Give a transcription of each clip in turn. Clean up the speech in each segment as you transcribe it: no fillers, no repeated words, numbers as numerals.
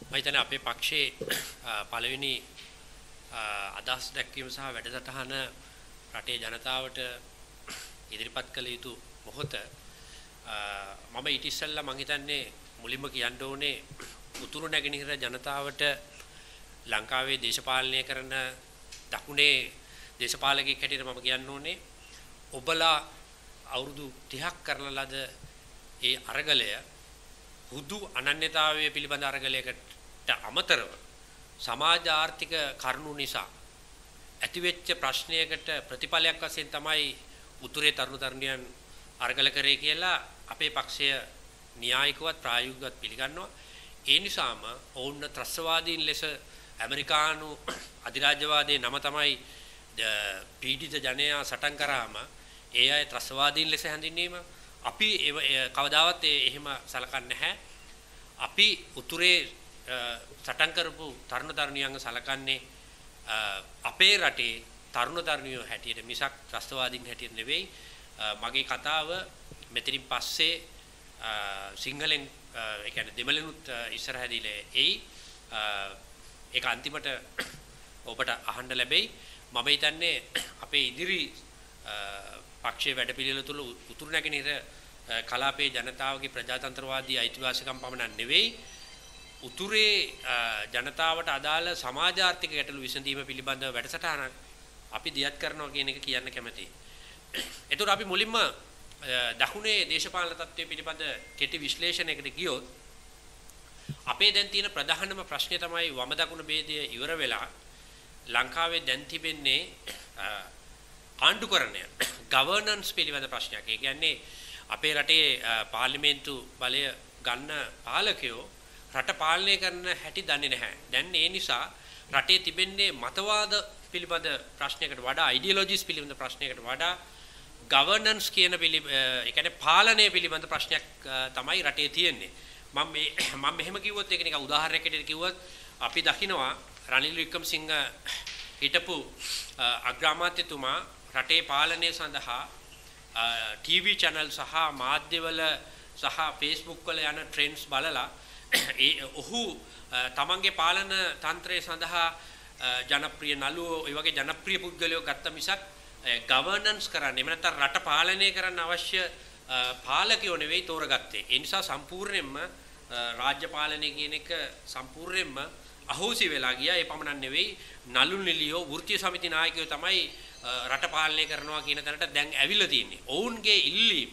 මම හිතන්නේ අපේ පක්ෂයේ පළවෙනි අදහස් දැක්වීම සහ වැඩසටහන රටේ ජනතාවට ඉදිරිපත් කළ යුතු මොහොත මම ඊට ඉස්සෙල්ලා මම හිතන්නේ මුලින්ම කියන්න ඕනේ උතුරු නැගෙනහිර ජනතාවට ලංකාවේ දේශපාලනය කරන දකුණේ දේශපාලකයෙක් හැටියට මම කියන්න ඕනේ ඔබලා අවුරුදු 30ක් කරන ලද ඒ අරගලය හුදු අනන්‍යතාවය පිළිබඳ අරගලයකට අමතරව සමාජ ආර්ථික කරුණු නිසා ඇතිවෙච්ච ප්‍රශ්නයකට ප්‍රතිඵලයක් වශයෙන් තමයි උතුරේ තරුණ තරුණියන් අරගල කරේ කියලා අපේ පක්ෂය න්‍යායිකවත් ප්‍රායෝගිකවත් පිළිගන්නවා. ඒ නිසාම ඔවුන් ත්‍රස්තවාදීන් ලෙස ඇමරිකානු අධිරාජ්‍යවාදයේ නම තමයි පීඩිත ජනයා සටන් කරාම ඒ අය ත්‍රස්තවාදීන් ලෙස හැඳින්වීම අපි කවදාවත් එහෙම සලකන්නේ නැහැ. අපි උතුරේ සටන් කරපු තරුණ තරුණියන්ව සලකන්නේ අපේ රටේ තරුණ තරුණියෝ හැටියට මිසක් ත්‍රස්තවාදීන් හැටියට නෙවෙයි. මගේ කතාව මෙතනින් පස්සේ සිංහලෙන් ඒ කියන්නේ දෙමළෙනුත් ඉස්සරහදීලා එයි. ඒක අන්තිමට ඔබට අහන්න ලැබෙයි. මම හිතන්නේ අපේ ඉදිරි පක්ෂයේ වැඩපිළිවෙල තුළ උතුරු නැගෙනහිර කලාපයේ ජනතාවගේ ප්‍රජාතන්ත්‍රවාදී අයිතිවාසිකම් පමණක් නෙවෙයි උතුරේ ජනතාවට අදාළ සමාජ ආර්ථික ගැටලු විසඳීම පිළිබඳව වැඩසටහනක් අපි දියත් කරනවා කියන එක කියන්න කැමතියි. ඒතකොට අපි මුලින්ම දකුණේ දේශපාලන තත්ත්වය පිළිබඳ කෙටි විශ්ලේෂණයකට ගියොත් අපේ දැන් තියෙන ප්‍රධානම ප්‍රශ්නේ තමයි වම දකුණ ભેදය ඉවර වෙලා ලංකාවේ දැන් තිබෙන්නේ ආණ්ඩුකරණය ගවර්නන්ස් පිළිබඳ ප්‍රශ්නයක්. ඒ කියන්නේ අපේ රටේ පාර්ලිමේන්තු බලය ගන්න පාලකයෝ රට පාලනය කරන හැටි දන්නේ නැහැ. දැන් ඒ නිසා රටේ තිබෙන්නේ මතවාද පිළිබඳ ප්‍රශ්නයකට වඩා අයිඩියොලොජිස් පිළිබඳ ප්‍රශ්නයකට වඩා ගවර්නන්ස් කියන ඒ කියන්නේ පාලනය පිළිබඳ ප්‍රශ්නයක් තමයි රටේ තියෙන්නේ. මම මෙහෙම කිව්වොත් ඒක නිකන් උදාහරණයක් හැටියට කිව්වොත් අපි දකිනවා රනිල් වික්‍රමසිංහ හිටපු අග්‍රාමාත්‍යතුමා රටේ පාලනය සඳහා ටීවී channel සහ මාධ්‍යවල සහ Facebook වල යන ට්‍රෙන්ඩ්ස් බලලා ඔහු තමන්ගේ පාලන තන්ත්‍රය සඳහා ජනප්‍රිය නළුවෝ ඒ වගේ ජනප්‍රිය පුද්ගලයෝ ගත්ත මිසක් ගවර්නන්ස් කරන්න එහෙම නැත්නම් රට පාලනය කරන්න අවශ්‍ය පාලකයෝ නෙවෙයි තෝරගත්තේ. ඒ නිසා සම්පූර්ණයෙන්ම රාජ්‍ය පාලනය කියන එක සම්පූර්ණයෙන්ම අහෝසි වෙලා ගියා. ඒ පමණක් නෙවෙයි නළු නිළියෝ වෘත්තීය සමිති නායකයෝ තමයි රට පාලනය කරනවා කියන තැනට දැන් ඇවිල්ලා තියෙන්නේ. ඔවුන්ගේ ඉල්ලීම්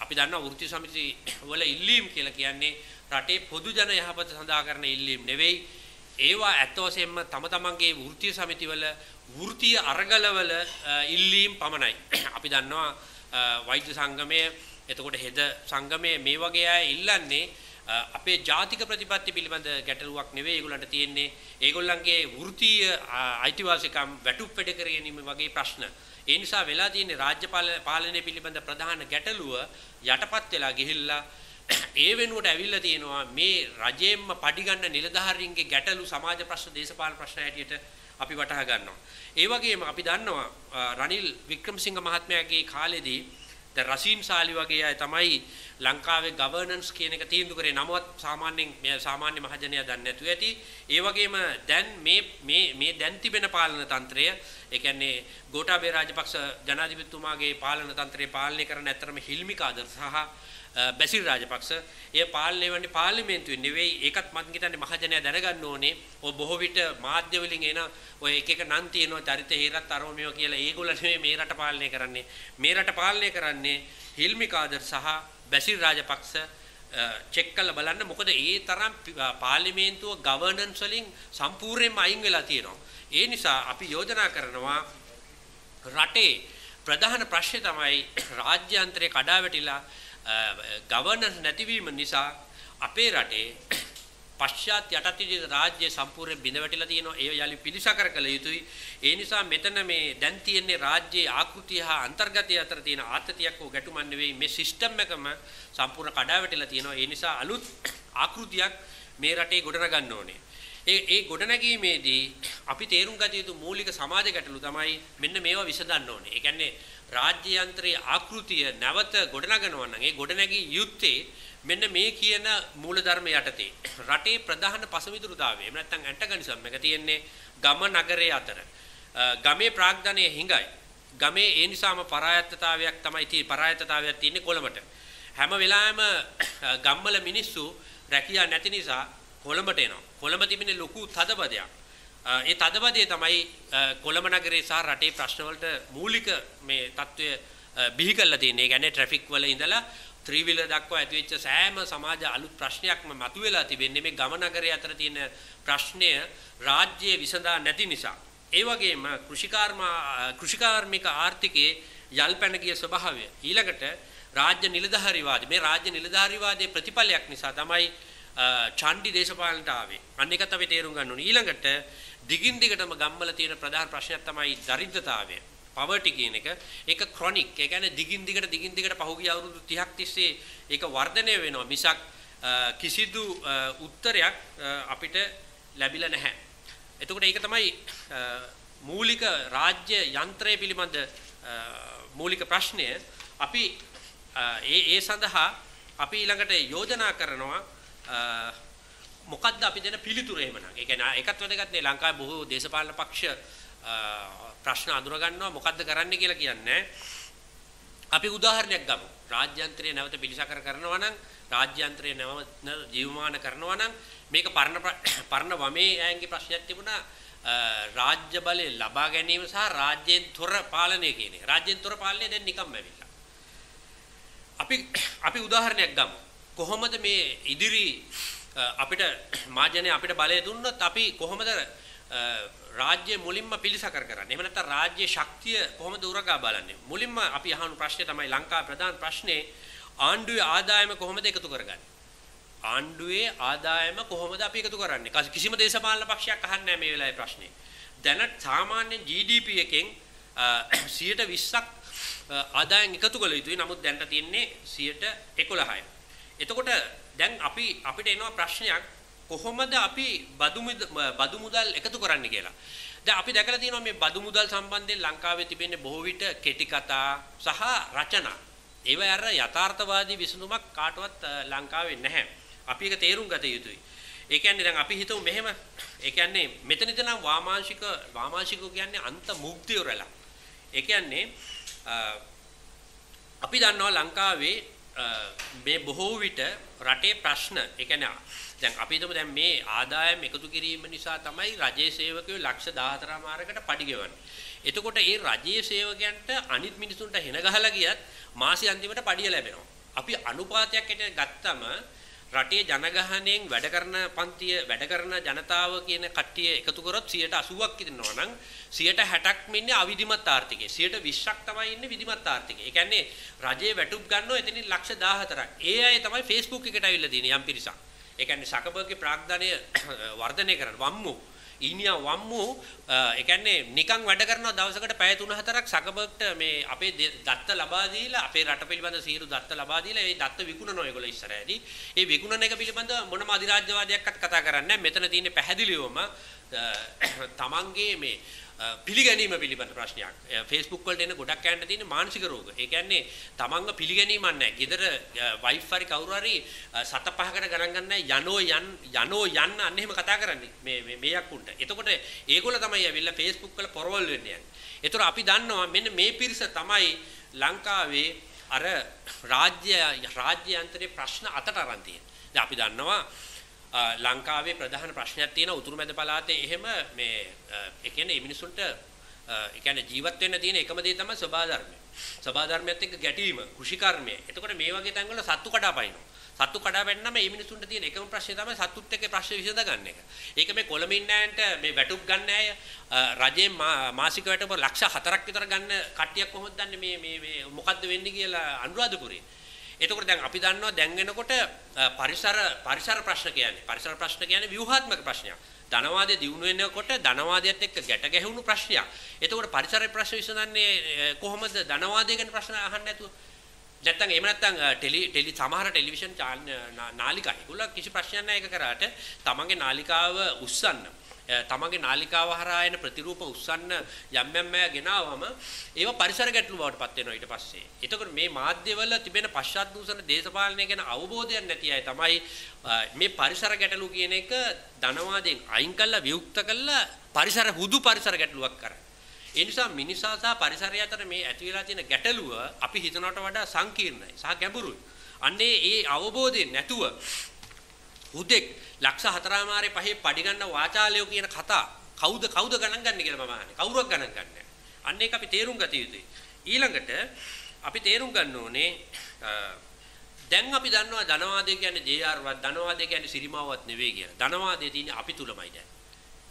අපි දන්නවා වෘත්තීය සමිති වල ඉල්ලීම් කියලා කියන්නේ රටේ පොදු ජන යහපත සඳහා කරන ඉල්ලීම් නෙවෙයි. ඒවා ඇත්ත වශයෙන්ම තම තමන්ගේ වෘත්තීය සමිති වල වෘත්තීය අරගලවල ඉල්ලීම් පමණයි. අපි දන්නවා වෛද්‍ය සංගමය එතකොට හෙද සංගමය මේ වගේ අය ඉල්ලන්නේ අපේ ජාතික ප්‍රතිපත්ති පිළිබඳ ගැටලුවක් නෙවෙයි. ඒගොල්ලන්ට තියෙන්නේ ඒගොල්ලන්ගේ වෘත්තීය අයිතිවාසිකම් වැටුප් වැඩ කර ගැනීම වගේ ප්‍රශ්න. ඒ නිසා වෙලා තියෙන්නේ රාජ්‍ය පාලනය පිළිබඳ ප්‍රධාන ගැටලුව යටපත් වෙලා ගිහිල්ලා ඒ වෙනුවට ඇවිල්ලා තියෙනවා මේ රජයෙන්ම පඩි ගන්න නිලධාරීන්ගේ ගැටලු සමාජ ප්‍රශ්න දේශපාලන ප්‍රශ්න හැටියට අපි වටහා ගන්නවා. ඒ වගේම අපි දන්නවා රනිල් වික්‍රමසිංහ මහත්මයාගේ කාලෙදී දැන් රසීන් සාලි වගේ අය තමයි ලංකාවේ ගවර්නන්ස් කියන එක තීන්දුව කරේ. නමුත් සාමාන්‍ය මහජනයා දන්නේ නැතුව ඇති. ඒ වගේම දැන් මේ දැන් තිබෙන පාලන තන්ත්‍රය ඒ කියන්නේ ගෝඨාභය රාජපක්ෂ ජනාධිපතිතුමාගේ පාලන තන්ත්‍රය පාලනය කරන ඇතරම හිල්මි කාදර් සහ බැසිල් රාජපක්ෂ ඒ පාලනය වන්නේ පාර්ලිමේන්තුවේ නෙවෙයි. ඒකත් මම හිතන්නේ මහජනයා දැනගන්න ඕනේ. ඔය බොහෝ විට මාධ්‍ය වලින් එන ඔය එක එක නම් තියෙනවා චරිත හේරත් අරෝමියෝ කියලා. ඒගොල්ලෝ නෙවෙයි මේ රට පාලනය කරන්නේ. මේ රට පාලනය කරන්නේ හිල්මි කාදර් සහ බැසිල් රාජපක්ෂ. චෙක් කරලා බලන්න. මොකද ඒ තරම් පාර්ලිමේන්තුව ගවර්නන්ස් වලින් සම්පූර්ණයෙන්ම අයින් වෙලා තියෙනවා. ඒ නිසා අපි යෝජනා කරනවා රටේ ප්‍රධාන ප්‍රශ්නේ තමයි රාජ්‍යාන්තරේ කඩාවැටිලා ගවර්නන්ස් නැතිවීම නිසා අපේ රටේ පශ්චාත් යටත්විජිත රාජ්‍ය සම්පූර්ණයෙන් බිඳ වැටිලා තියෙනවා. ඒ යලි පිළිසකර කළ යුතුයි. ඒ නිසා මෙතන මේ දැන් තියෙන්නේ රාජ්‍යයේ ආකෘතිය හා අන්තර්ගතය අතර තියෙන ආතතියක් හෝ ගැටුමක් නෙවෙයි. මේ සිස්ටම් එකම සම්පූර්ණ කඩාවැටිලා තියෙනවා. ඒ නිසා අලුත් ආකෘතියක් මේ රටේ ගොඩනගන්න ඕනේ. ඒ ගොඩනැගීමේදී අපි තේරුම් ගත යුතු මූලික සමාජ ගැටලු තමයි මෙන්න මේවා විසඳන්න ඕනේ. ඒ කියන්නේ රාජ්‍ය යන්ත්‍රයේ ආකෘතිය නැවත ගොඩනගනවා නම් ඒ ගොඩනැගී යුත්තේ මෙන්න මේ කියන මූලධර්ම යටතේ රටේ ප්‍රධාන පසමිතුරුතාවය එහෙම නැත්නම් ඇන්ටගනිසම් එක තියෙන්නේ ගම නගරයේ අතර. ගමේ ප්‍රාග්ධනයේ හිඟයි. ගමේ ඒ නිසාම පරායත්තතාවයක් තමයි පරායත්තතාවයක් තියෙන්නේ කොළඹට. හැම වෙලාවෙම ගම්වල මිනිස්සු රැකියා නැති නිසා කොළඹට එනවා. කොළඹ තිබෙන ලොකු තදබදයක්. ඒ තදබදයේ තමයි කොළඹ නගරයේ සහ රටේ ප්‍රශ්න වලට මූලික මේ తত্ত্বය බිහි කරලා තියෙන්නේ. ඒ කියන්නේ ට්‍රැෆික් වල ඉඳලා ත්‍රිවිල දක්වා ඇතිවෙච්ච සෑම සමාජ අලුත් ප්‍රශ්නයක්ම මතුවලා තිබෙන්නේ මේ ගම නගරයේ අතර තියෙන ප්‍රශ්නය රාජ්‍යයේ විසඳා නැති නිසා. ඒ වගේම කෘෂිකාර්මික ආර්ථිකයේ යල්පැන ගිය ස්වභාවය. ඊළඟට රාජ්‍ය නිලධාරීවාදී මේ රාජ්‍ය නිලධාරීවාදයේ ප්‍රතිඵලයක් නිසා තමයි චණ්ඩි දේශපාලනට ආවේ. අන්න එකත් අපි තේරුම් ගන්න ඕනේ. ඊළඟට දිගින් දිගටම ගම්වල තියෙන ප්‍රධාන ප්‍රශ්නයක් තමයි දරිද්‍රතාවය. පවර්ටි කියන එක. ඒක ක්‍රොනික්. ඒ කියන්නේ දිගින් දිගට පහුගිය අවුරුදු 30ක් තිස්සේ ඒක වර්ධනය වෙනවා. මිසක් කිසිදු උත්තරයක් අපිට ලැබිලා නැහැ. එතකොට ඒක තමයි මූලික රාජ්‍ය යන්ත්‍රය පිළිබඳ මූලික ප්‍රශ්නය. අපි ඒ සඳහා අපි ඊළඟට යෝජනා කරනවා මොකද්ද අපි දෙන පිළිතුර එහෙමනම්. ඒ කියන්නේ ඒකත් වැදගත් නේ. ලංකාවේ බොහෝ දේශපාලන පක්ෂ ප්‍රශ්න අඳුර ගන්නවා මොකද්ද කරන්න කියලා කියන්නේ. අපි උදාහරණයක් ගමු. රාජ්‍යන්ත්‍රය නැවත පිළිසකර කරනවා නම් රාජ්‍යන්ත්‍රය නැවත ජීවමාන කරනවා නම් මේක පරණ වමේ අයන්ගේ ප්‍රශ්නයක් තිබුණා රාජ්‍ය බලය ලබා ගැනීම සහ රාජ්‍යයෙන් තොර පාලනය කියන එක. රාජ්‍යයෙන් තොර පාලනය දැන් නිකම්ම ඇවිල්ලා. අපි උදාහරණයක් ගමු. කොහොමද මේ ඉදිරි අපිට මාජනය අපිට බලය දුන්නොත් අපි කොහොමද රාජ්‍ය මුලින්ම පිළිසකර කරන්නේ. එහෙම නැත්නම් රාජ්‍ය ශක්තිය කොහොමද උරගා බලන්නේ. මුලින්ම අපි අහන ප්‍රශ්නේ තමයි ලංකාවේ ප්‍රධාන ප්‍රශ්නේ ආණ්ඩුවේ ආදායම කොහොමද එකතු කරගන්නේ. ආණ්ඩුවේ ආදායම කොහොමද අපි එකතු කරන්නේ. කිසිම දේශපාලන පක්ෂයක් අහන්නේ නැහැ මේ වෙලාවේ ප්‍රශ්නේ. දැනට සාමාන්‍ය GDP එකෙන් 120ක් ආදායම් එකතු කළ යුතුයි. නමුත් දැනට තියෙන්නේ 11%යි. එතකොට දැන් අපිට එනවා ප්‍රශ්නයක් කොහොමද අපි බදු මුදල් එකතු කරන්න කියලා. දැන් අපි දැකලා තියෙනවා මේ බදු මුදල් සම්බන්ධයෙන් ලංකාවේ තිබෙන්නේ බොහෝ විට කෙටි කතා සහ රචනා. ඒවා අර යථාර්ථවාදී විසඳුමක් කාටවත් ලංකාවේ නැහැ. අපි ඒක තේරුම් ගත යුතුයි. ඒ කියන්නේ දැන් අපි හිතමු මෙහෙම. ඒ කියන්නේ මෙතනදී නම් වාමාංශිකෝ කියන්නේ අන්ත මුක්තියරලා. ඒ කියන්නේ අපි දන්නවා ලංකාවේ මේ බොහෝ විට රටේ ප්‍රශ්න ඒ කියන්නේ දැන් අපි හිතමු දැන් මේ ආදායම් එකතු කිරීම නිසා තමයි රජයේ සේවකයෝ ලක්ෂ 14 මාරකට පඩි ගෙවන්නේ. එතකොට ඒ රජයේ සේවකයන්ට අනිත් මිනිසුන්ට හෙන ගහලා ගියත් මාසෙ අන්තිමට පඩිය ලැබෙනවා. අපි අනුපාතයක් ඇටියට ගත්තම රටේ ජනගහණයෙන් වැඩ කරන පන්තිය වැඩ කරන ජනතාව කියන කට්ටිය එකතු කරොත් 80ක් ඉන්නවා නම් 60ක් ඉන්නේ අවිධිමත් ආර්ථිකයේ 20ක් තමයි ඉන්නේ විධිමත් ආර්ථිකයේ. ඒ කියන්නේ රජයේ වැටුප් ගන්නව එතනින් ලක්ෂ 14ක්. ඒ අය තමයි Facebook එකට ඇවිල්ලා තියෙන්නේ යම් පිරිසක්. ඒ කියන්නේ සකබර්ග්ගේ ප්‍රාග්ධනය වර්ධනය කරන වම්මු ඊනියා වම්මු ඒ කියන්නේ නිකන් වැඩ කරනවා දවසකට පැය 3-4ක් සකබර්ග්ට මේ අපේ දත්ත ලබා දීලා අපේ රට පිළිබඳ සියලු දත්ත ලබා දීලා ඒ දත්ත විකුණනවා ඒගොල්ලෝ ඉස්සරහදී. ඒ විකුණන එක පිළිබඳ මොනම අධිරාජ්‍යවාදයක්වත් කතා කරන්නේ නැහැ. මෙතන තියෙන්නේ පැහැදිලිවම තමන්ගේ මේ පිළිගැනීම පිළිබඳ ප්‍රශ්නයක්. Facebook වලට එන ගොඩක් යන්න තියෙන මානසික රෝග. ඒ කියන්නේ තමන්ව පිළිගැනීමක් නැහැ. ගෙදර වයිෆ් හරි කවුරු හරි 7-5කට ගණන් ගන්න යනෝ යන්න අන්න එහෙම කතා කරන්නේ මේ යක්කුන්ට. එතකොට ඒගොල්ලෝ තමයි ඇවිල්ලා Facebook වල පොරවල් වෙන්නේ යන්නේ. ඒතර අපි දන්නවා මෙන්න මේ පිරිස තමයි ලංකාවේ අර රාජ්‍ය යන්ත්‍රයේ ප්‍රශ්න අතට අරන් තියෙන්නේ. දැන් අපි දන්නවා ලංකාවේ ප්‍රධාන ප්‍රශ්නයක් තියෙන උතුරු මැද පළාතේ එහෙම මේ ඒ කියන්නේ මේ මිනිසුන්ට ඒ කියන්නේ ජීවත් වෙන්න තියෙන එකම දේ තමයි සබා ධර්මය. සබා ධර්මයත් එක්ක ගැටීම, කෘෂිකර්මය. එතකොට මේ වගේ තැන්වල සත්තු කඩාපනිනවා. සත්තු කඩාපැන්නම මේ මිනිසුන්ට තියෙන එකම ප්‍රශ්නේ තමයි සත්තුත් එක්ක ප්‍රශ්න විසඳ ගන්න එක. ඒක මේ කොළඹින් නෑන්ට මේ වැටුප් ගන්න අය රජයෙන් මාසික වැටුප ලක්ෂ 4ක් විතර ගන්න කට්ටියක් කොහොමද දන්නේ මේ මොකද්ද වෙන්නේ කියලා අනුරාධපුරේ. එතකොට දැන් අපි දන්නවා දැන් වෙනකොට පරිසර ප්‍රශ්න කියන්නේ ව්‍යුහාත්මක ප්‍රශ්නයක්. ධනවාදයේ දියුණු වෙනකොට ධනවාදයට එක්ක ගැට ගැහුණු ප්‍රශ්නයක්. එතකොට පරිසර ප්‍රශ්න විසඳන්නේ කොහොමද ධනවාදය ගැන ප්‍රශ්න අහන්න නැතුව? නැත්තම් එහෙම නැත්තම් සමහර ටෙලිවිෂන් නාලිකා ඒගොල්ලෝ කිසි ප්‍රශ්නයක් නැහැ ඒක කරාට තමන්ගේ නාලිකාව උස්සන්න. තමන්ගේ නාලිකාව හරහා එන ප්‍රතිරූප උස්සන්න යම් යම් අය ගෙනාවම ඒවා පරිසර ගැටලු බවට පත් වෙනවා ඊට පස්සේ. එතකොට මේ මාධ්‍යවල තිබෙන පශ්චාත් දූෂණ දේශපාලනය ගැන අවබෝධයක් නැති අය තමයි මේ පරිසර ගැටලු කියන එක ධනවාදයෙන් අයින් කළා වියුක්ත කළා පරිසර හුදු පරිසර ගැටලුවක් කරන්නේ. ඒ නිසා මිනිසා සහ පරිසරය අතර මේ ඇති වෙලා තියෙන ගැටලුව අපි හිතනවට වඩා සංකීර්ණයි සහ ගැඹුරුයි. අන්නේ ඒ අවබෝධයෙන් නැතුව හුදෙක් ලක්ෂ 4.5 පඩි ගන්න වාචාලයෝ කියන කතා කවුද ගණන් ගන්න කියලා මම අහන්නේ. කවුරුවක් ගණන් ගන්න නැහැ. අන්න ඒක අපි තේරුම් ගත යුතුයි. ඊළඟට අපි තේරුම් ගන්න ඕනේ දැන් අපි දන්නවා ධනවාදය කියන්නේ ජේ.ආර්.වත් ධනවාදය කියන්නේ සිරිමාවත් නෙවෙයි කියලා. ධනවාදය තියෙන්නේ අපි තුලමයි දැන්.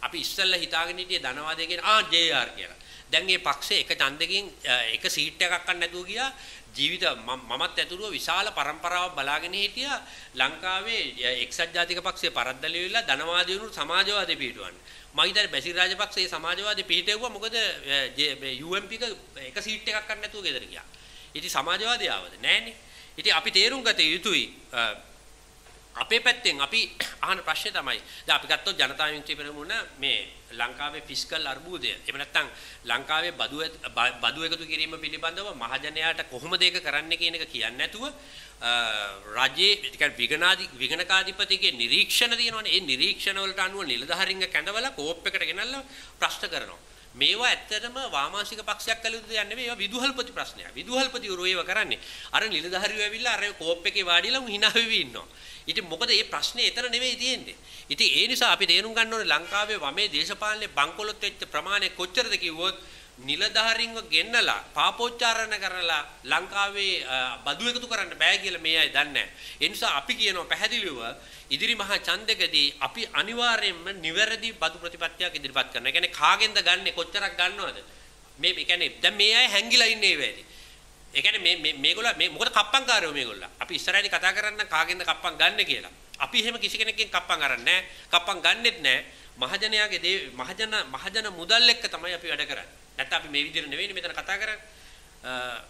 අපි ඉස්සෙල්ලා හිතාගෙන හිටියේ ධනවාදය කියන්නේ ජේ.ආර් කියලා. දැන් මේ පක්ෂේ එක ඡන්දකින් එක සීට් එකක් ගන්න නැතුව ගියා. ජීවිත මමත් ඇතුළුව විශාල පරම්පරාවක් බලාගෙන හිටියා. ලංකාවේ එක්සත් ජාතික පක්ෂයේ පරද්දලිය වෙලා ධනවාදී වුණු සමාජවාදී පිටවන්නේ. මම හිතන්නේ බැසිල් රාජපක්ෂයේ සමාජවාදී පිටෙව්වා මොකද UMP එක සීට් එකක් ගන්න නැතුව ගෙදර ගියා. ඉතින් සමාජවාදී ආවද? නෑනේ. ඉතින් අපි තේරුම් ගත යුතුයි අපේ පැත්තෙන් අපි අහන ප්‍රශ්නේ තමයි දැන් අපි ගත්තොත් ජනතා විමුක්ති පෙරමුණ මේ ලංකාවේ ෆිස්කල් අර්බුදය එහෙම නැත්නම් ලංකාවේ බදු එකතු කිරීම පිළිබඳව මහජනයාට කොහොමද ඒක කරන්න කියන එක කියන්නේ නැතුව රජයේ විගණකාධිපතිගේ නිරීක්ෂණ තියෙනවනේ ඒ නිරීක්ෂණ වලට අනුව නිලධාරීන්ග කැඳවලා කෝප් එකට ගෙනල්ලා ප්‍රශ්න කරනවා මේවා ඇත්තටම වාමාංශික පක්ෂයක් කළ යුතු දෙයක් නෙවෙයි ඒවා විදුහල්පති ප්‍රශ්නයක් විදුහල්පතිවරු ඒව කරන්නේ අර නිලධාරියෝ ඇවිල්ලා අර කෝප් එකේ වාඩිලා උන් hina වෙවි ඉන්නවා ඉතින් මොකද මේ ප්‍රශ්නේ එතන නෙවෙයි තියෙන්නේ ඉතින් ඒ නිසා අපි තේරුම් ගන්න ඕනේ ලංකාවේ වමේ දේශපාලනේ බංකොලොත් වෙච්ච ප්‍රමාණය කොච්චරද කිව්වොත් නිලධාරීන්ව ගෙන්නලා පාපෝච්චාරණ කරලා ලංකාවේ බදු එකතු කරන්න බෑ කියලා මේ අය දන්නේ නැහැ ඒ නිසා අපි කියනවා පැහැදිලිව ඉදිරි මහා ඡන්දකදී අපි අනිවාර්යයෙන්ම නිවැරදි බදු ප්‍රතිපත්තියක් ඉදිරිපත් කරනවා. ඒ කියන්නේ කාගෙන්ද ගන්නෙ කොච්චරක් ගන්නවද? මේ කියන්නේ දැන් මේ අය හැංගිලා ඉන්නේ ඒ වෙලේ. ඒ කියන්නේ මේගොල්ලෝ මේ මොකද කප්පන්කාරයෝ මේගොල්ලෝ. අපි ඉස්සරහදී කතා කරන්න කාගෙන්ද කප්පන් ගන්නෙ කියලා. අපි එහෙම කිසි කෙනෙක්ගෙන් කප්පන් අරන්නේ නැහැ. කප්පන් ගන්නෙත් නැහැ. මහජනයාගේ මහජන මුදල් එක්ක තමයි අපි වැඩ කරන්නේ. නැත්නම් අපි මේ විදිහට නෙවෙයි මෙතන කතා කරන්නේ.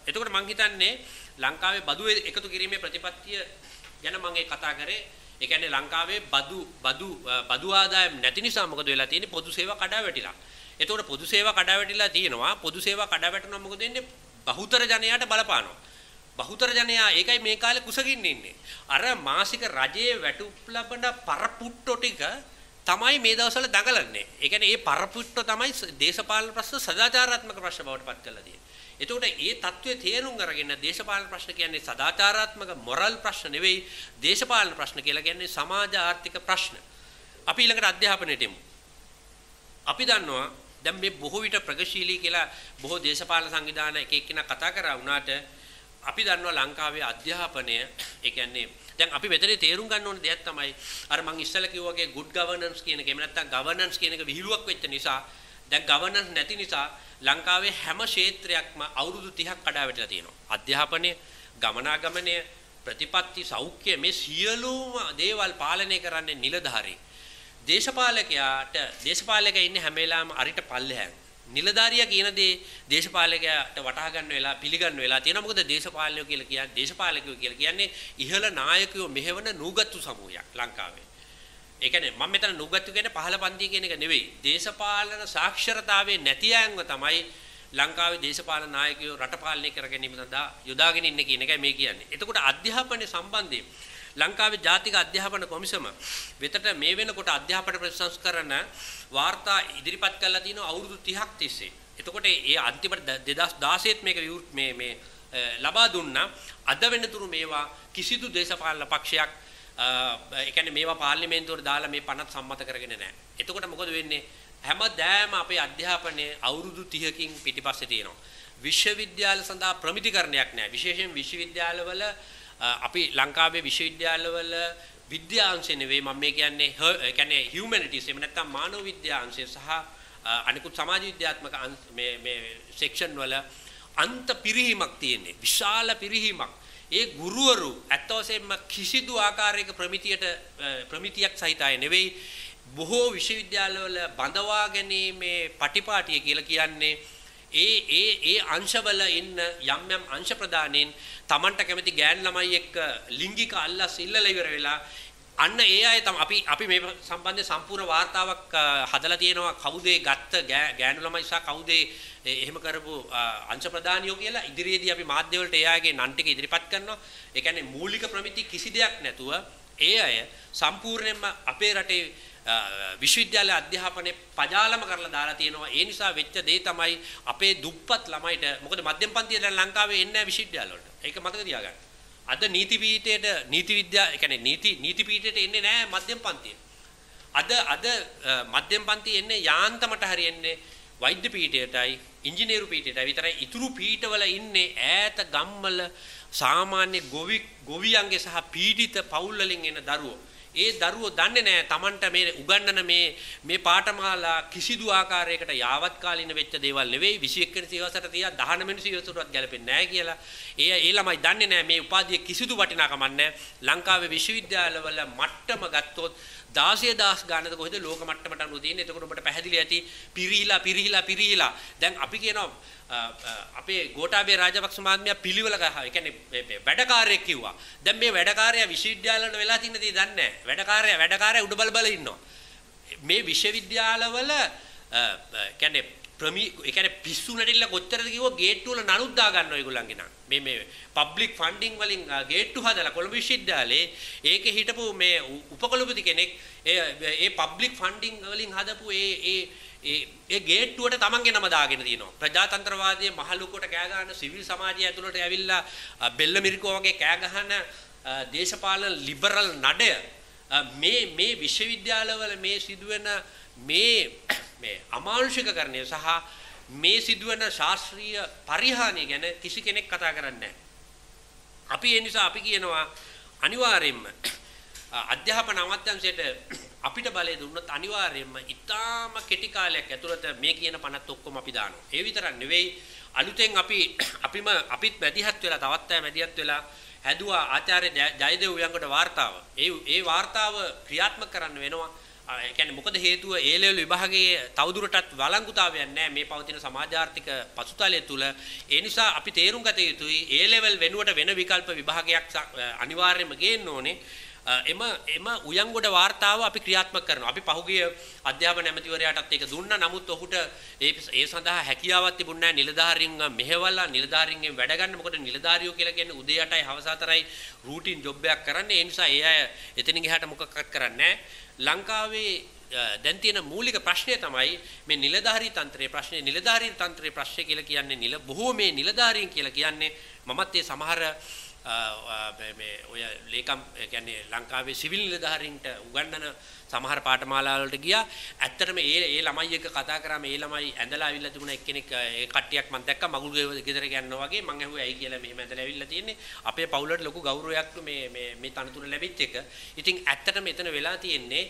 එතකොට මම හිතන්නේ ලංකාවේ බදු එකතු කිරීමේ ප්‍රතිපත්තිය ගැන මම කතා කරේ ඒ කියන්නේ ලංකාවේ බදු ආදායම් නැති නිසා මොකද වෙලා තියෙන්නේ පොදු සේවා කඩාවැටිලා. එතකොට පොදු සේවා කඩාවැටිලා තියෙනවා. පොදු සේවා කඩාවැටුණා මොකද වෙන්නේ? බහුතර ජනයාට බලපානවා. බහුතර ජනයා ඒකයි මේ කාලේ කුසගින්න ඉන්නේ. අර මාසික රජයේ වැටුප් ලබන පරපුට්ටෝ ටික තමයි මේ දවස්වල දඟලන්නේ. ඒ කියන්නේ මේ පරපුට්ටෝ තමයි දේශපාලන ප්‍රශ්න සදාචාරාත්මක ප්‍රශ්න බවට පත් කරලා තියෙන්නේ. එතකොට ඒ தત્ත්වයේ තේරුම් අරගෙන දේශපාලන ප්‍රශ්න කියන්නේ සදාචාරාත්මක මොරල් ප්‍රශ්න නෙවෙයි දේශපාලන ප්‍රශ්න කියලා කියන්නේ සමාජ ආර්ථික ප්‍රශ්න. අපි ඊළඟට අධ්‍යාපනයට එමු. අපි දන්නවා දැන් මේ බොහෝ විට ප්‍රගතිශීලී කියලා බොහෝ දේශපාලන සංවිධාන එක එක්කිනා කතා කරා වුණාට අපි දන්නවා ලංකාවේ අධ්‍යාපනය ඒ කියන්නේ දැන් අපි මෙතන තේරුම් ගන්න ඕන දෙයක් තමයි අර මම ඉස්සෙල්ලා කිව්වා වගේ good governance කියන එක එහෙම නැත්නම් governance කියන එක විහිළුවක් වෙච්ච නිසා දැන් governance නැති නිසා ලංකාවේ හැම ක්ෂේත්‍රයක්ම අවුරුදු 30ක් කඩාවැටලා තියෙනවා. අධ්‍යාපනය, ගමනාගමනය, ප්‍රතිපත්ති, සෞඛ්‍ය මේ සියලුම දේවල් පාලනය කරන්නේ නිලධාරී. දේශපාලකයා ඉන්නේ හැම වෙලාවෙම අරිට පල්ලෙහාන්. නිලධාරියා කියන දේ දේශපාලකයාට වටහා ගන්න වෙලා පිළිගන්න වෙලා තියෙනවා. මොකද දේශපාලකයෝ කියලා කියන්නේ ඉහළ නායකයෝ මෙහෙවන නූගත්තු සමූහයක් ලංකාවේ. ඒ කියන්නේ මම මෙතන නුගත්තු කියන්නේ පහළ පන්තිය කියන එක නෙවෙයි. දේශපාලන සාක්ෂරතාවයේ නැති අයංග තමයි ලංකාවේ දේශපාලන 나යකයෝ රට පාලනය කර ගැනීම සඳහා යොදාගෙන ඉන්නේ කියන එකයි මේ කියන්නේ. එතකොට අධ්‍යාපනයේ සම්බන්ධයෙන් ලංකාවේ ජාතික අධ්‍යාපන කොමිසම වෙතට මේ වෙනකොට අධ්‍යාපන ප්‍රතිසංස්කරණ වාර්තා ඉදිරිපත් කරලා තිනවා අවුරුදු 30ක් තිස්සේ. එතකොට ඒ අන්තිමට 2016ත් මේක මේ ලබා දුන්නා. අද වෙනතුරු මේවා කිසිදු දේශපාලන පක්ෂයක් ඒ කියන්නේ මේවා පාර්ලිමේන්තුවට දාලා මේ පනත් සම්මත කරගෙන නැහැ. එතකොට මොකද වෙන්නේ? හැමදාම අපේ අධ්‍යාපනය අවුරුදු 30කින් පිටිපස්සේ තියෙනවා. විශ්වවිද්‍යාල සඳහා ප්‍රමිතිකරණයක් නැහැ. විශේෂයෙන් විශ්වවිද්‍යාලවල අපි ලංකාවේ විශ්වවිද්‍යාලවල විද්‍යාංශය නෙවෙයි මම මේ කියන්නේ humanities එහෙම නැත්නම් මානව විද්‍යාංශය සහ අනිකුත් සමාජ විද්‍යාත්මක මේ සෙක්ෂන් වල අන්ත පිරිහීමක් තියෙන්නේ. විශාල පිරිහීමක්. ඒ ගුරුවරු ඇත්ත වශයෙන්ම කිසිදු ආකාරයක ප්‍රමිතියක් සහිත අය නෙවෙයි බොහෝ විශ්වවිද්‍යාලවල බඳවා ගැනීමේ පටිපාටිය කියලා කියන්නේ ඒ අංශවල ඉන්න යම් අංශ ප්‍රදානෙන් Tamanට කැමති ගෑන් ළමයි එක්ක ලිංගික අල්ලස් ඉල්ලලා ඉවර වෙලා අන්න ඒ අය තමයි අපි මේ සම්බන්ධ සම්පූර්ණ වාර්තාවක් හදලා තියෙනවා කවුද ගත්ත ගෑනු ළමයි සහ කවුද එහෙම කරපු අංශ ප්‍රධානියෝ කියලා ඉදිරියේදී අපි මාධ්‍ය වලට ඒ අයගේ නම් ටික ඉදිරිපත් කරනවා. ඒ කියන්නේ මූලික ප්‍රමිති කිසි දෙයක් නැතුව ඒ අය සම්පූර්ණයෙන්ම අපේ රටේ විශ්වවිද්‍යාල අධ්‍යාපනයේ පජාලම කරලා දාලා තියෙනවා. ඒ නිසා වෙච්ච දේ තමයි අපේ දුප්පත් ළමයිට මොකද මධ්‍යම පන්තිය දැන් ලංකාවේ එන්නේ නැහැ විශ්වවිද්‍යාල වලට. ඒක මතක තියාගන්න. අද නීති පීඨයට නීති විද්‍යා ඒ කියන්නේ නීති පීඨයට එන්නේ නැහැ මධ්‍යම පන්තිය. අද මධ්‍යම පන්තිය එන්නේ යාන්තමට හරියන්නේ වෛද්‍ය පීඨයටයි ඉංජිනේරු පීඨයටයි විතරයි. ඉතුරු පීඨවල ඉන්නේ ඈත ගම්වල සාමාන්‍ය ගොවියන්ගේ සහ පීඩිත පවුල් වලින් එන දරුවෝ. ඒ දරුවෝ දන්නේ නැහැ Tamanට මේ උගන්නන මේ පාඨමාලා කිසිදු ආකාරයකට යාවත් කාලින වෙච්ච දේවල් නෙවෙයි 21 වෙනි සියවසට තියා 19 වෙනි සියවසටවත් ගැලපෙන්නේ නැහැ කියලා. ඒ ළමයි දන්නේ නැහැ මේ උපාධිය කිසිදු වටිනාකමක් නැහැ. ලංකාවේ විශ්වවිද්‍යාලවල මට්ටම ගත්තොත් 16000 ගානද කොහෙද ලෝක මට්ටමට අනුව තියෙන්නේ. එතකොට ඔබට පැහැදිලි ඇති පිරීලා. දැන් අපි කියනවා අපේ ගෝඨාභය රාජපක්ෂ මහත්මයා පිළිවෙල ගහා. ඒ කියන්නේ වැඩකාරයෙක් කිව්වා. දැන් මේ වැඩකාරයා විශ්වවිද්‍යාලවල වෙලා තියෙන දේ දන්නේ නැහැ. වැඩකාරයා උඩ බල ඉන්නවා. මේ විශ්වවිද්‍යාලවල කියන්නේ ඒ කියන්නේ පිස්සු නැටිල්ල කොච්චරද කිව්වොත් ගේට්ටු වල නනුත් දා ගන්නවා ඒගොල්ලන්ගේ නම්. මේ පබ්ලික් ෆන්ඩින් වලින් ගේට්ටු හදලා කොළඹ විශ්වවිද්‍යාලේ ඒකේ හිටපු මේ උපකුලපති කෙනෙක් ඒ පබ්ලික් ෆන්ඩින් වලින් හදපු ඒ ගේට්ටුවට තමන්ගේ නම දාගෙන තියෙනවා. ප්‍රජාතන්ත්‍රවාදයේ මහලුකොට කෑ ගහන සිවිල් සමාජය ඇතුළට ඇවිල්ලා බෙල්ල මිරිකෝ වගේ කෑ ගහන දේශපාලන ලිබරල් නඩය මේ විශ්වවිද්‍යාලවල මේ සිදුවෙන මේ අමානුෂිකකරණය සහ මේ සිදුවෙන ශාස්ත්‍රීය පරිහානිය ගැන කිසි කෙනෙක් කතා කරන්නේ නැහැ. ඒ නිසා අපි කියනවා අනිවාර්යයෙන්ම අධ්‍යාපන අමාත්‍යාංශයට අපිට බලය දුන්නොත් අනිවාර්යයෙන්ම ඉතාම කෙටි කාලයක් ඇතුළත මේ කියන පනත් ඔක්කොම අපි දානවා. ඒ විතරක් නෙවෙයි අලුතෙන් අපිත් මැදිහත් වෙලා තවත් අය මැදිහත් වෙලා හැදුවා ආචාර්ය ජයදේව උයන්ගොඩ වාර්තාව. ඒ වාර්තාව ක්‍රියාත්මක කරන්න වෙනවා. ඒ කියන්නේ මොකද හේතුව ඒ ලෙවල් විභාගයේ තවදුරටත් වළංගුතාවයක් නැහැ මේ පවතින සමාජාර්ථික පසුතලය තුල. ඒ නිසා අපි තේරුම් ගත යුතුයි ඒ ලෙවල් වෙනුවට වෙන විකල්ප විභාගයක් අනිවාර්යයෙන්ම ගේන්න ඕනේ. එම උයන්ගොඩ වාර්තාව අපි ක්‍රියාත්මක කරනවා. අපි පහුගිය අධ්‍යාපන ඇමතිවරයාටත් ඒක දුන්නා. නමුත් ඔහුට ඒ සඳහා හැකියාවක් තිබුණේ නැහැ. නිලධාරීන් මෙහෙवला නිලධාරීන්ගෙන් වැඩ ගන්න. මොකද නිලධාරියෝ කියලා කියන්නේ උදේ 8යි හවස 4යි රූටින් ජොබ් එකක් කරන්නේ. ඒ නිසා ඒ අය එතනින් එහාට මොකක්වත් කරන්නේ නැහැ. ලංකාවේ දැන් තියෙන මූලික ප්‍රශ්නය තමයි මේ නිලධාරී තන්ත්‍රයේ ප්‍රශ්නේ. නිලධාරී තන්ත්‍රයේ ප්‍රශ්නේ කියලා කියන්නේ බොහෝ මේ නිලධාරීන් කියලා කියන්නේ මමත් ඒ සමහර මේ ඔය ලේකම් කියන්නේ ලංකාවේ සිවිල් නිලධාරීන්ට උගන්වන සමහර පාඨමාලා වලට ගියා. ඇත්තටම ඒ ළමයි එක්ක කතා කරාම ඒ ළමයි ඇඳලා අවිල්ලා තිබුණා එක්කෙනෙක් ඒ කට්ටියක් මම දැක්කා මගුල් ගෙදර යනවා වගේ. මම ඇහුවා ඇයි කියලා මෙහෙම ඇඳලා අවිල්ලා තියෙන්නේ. අපේ පවුලට ලොකු ගෞරවයක් මේ තනතුර ලැබිච්ච එක. ඉතින් ඇත්තටම එතන වෙලා තියෙන්නේ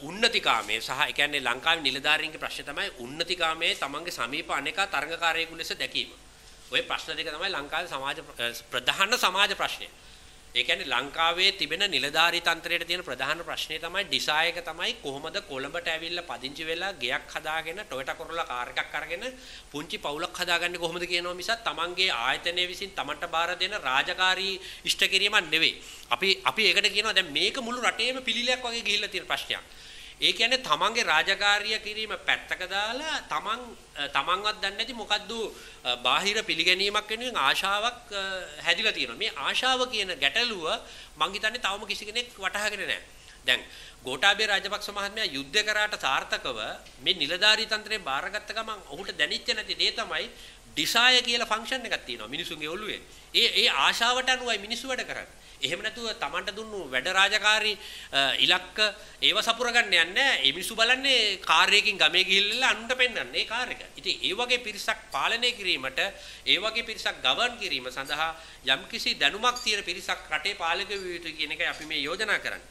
උන්නතිකාමයේ සහ ඒ කියන්නේ ලංකාවේ නිලධාරීන්ගේ ප්‍රශ්නේ තමයි උන්නතිකාමයේ තමන්ගේ සමීප අනේකා තරඟකාරයෙකු ලෙස දැකීම. ඔය ප්‍රශ්න දෙක තමයි ලංකාවේ ප්‍රධාන සමාජ ප්‍රශ්නය. ඒ කියන්නේ ලංකාවේ තිබෙන නිලධාරී තන්ත්‍රයේ තියෙන ප්‍රධාන ප්‍රශ්නේ තමයි ඩිසායක තමයි කොහොමද කොළඹට ඇවිල්ලා පදිංචි වෙලා ගෙයක් හදාගෙන ටොයෝටා කොරෝලා කාර් එකක් අරගෙන පුංචි පවුලක් හදාගන්නේ කොහොමද කියනවා මිසක් තමන්ගේ ආයතනයේ විසින් තමන්ට බාර දෙන රාජකාරී ඉෂ්ට කිරීමක් නෙවෙයි. අපි ඒකට කියනවා දැන් මේක මුළු රටේම පිළිලයක් වගේ ගිහිල්ලා තියෙන ප්‍රශ්නයක්. ඒ කියන්නේ තමන්ගේ රාජකාරිය කිරීම පැත්තක දාලා තමන්වත් දන්නේ නැති මොකද්ද බාහිර පිළිගැනීමක් වෙනුවෙන් ආශාවක් හැදිලා තියෙනවා. මේ ආශාව කියන ගැටලුව මං හිතන්නේ තවම කිසි කෙනෙක් වටහාගෙන නැහැ. දැන් ගෝඨාභය රාජපක්ෂ මහත්මයා යුද්ධ කරාට සාර්ථකව මේ නිලධාරී තන්ත්‍රය බාරගත්ත ගමන් ඔහුට දැනෙච්ච නැති දේ තමයි ඩිසායර් කියලා ෆන්ක්ෂන් එකක් තියෙනවා මිනිසුන්ගේ ඔළුවේ. ඒ ආශාවට අනුවයි මිනිස්සු වැඩ කරන්නේ. එහෙම නැතුව Tamanට දුන්නු වැඩ රාජකාරී ඉලක්ක ඒව සපුර ගන්න යන්නේ නැහැ. ඒ මිනිස්සු බලන්නේ කාර් එකකින් ගමේ ගිහිල්ලා අනුන්ට පෙන්නන්නේ ඒ කාර් එක. ඉතින් ඒ වගේ පිරිසක් පාලනය කිරීමට ඒ වගේ පිරිසක් ගවර්න් කිරීම සඳහා යම්කිසි දැනුමක් තියෙන පිරිසක් රටේ පාලක විය යුතුයි කියන එකයි අපි මේ යෝජනා කරන්නේ.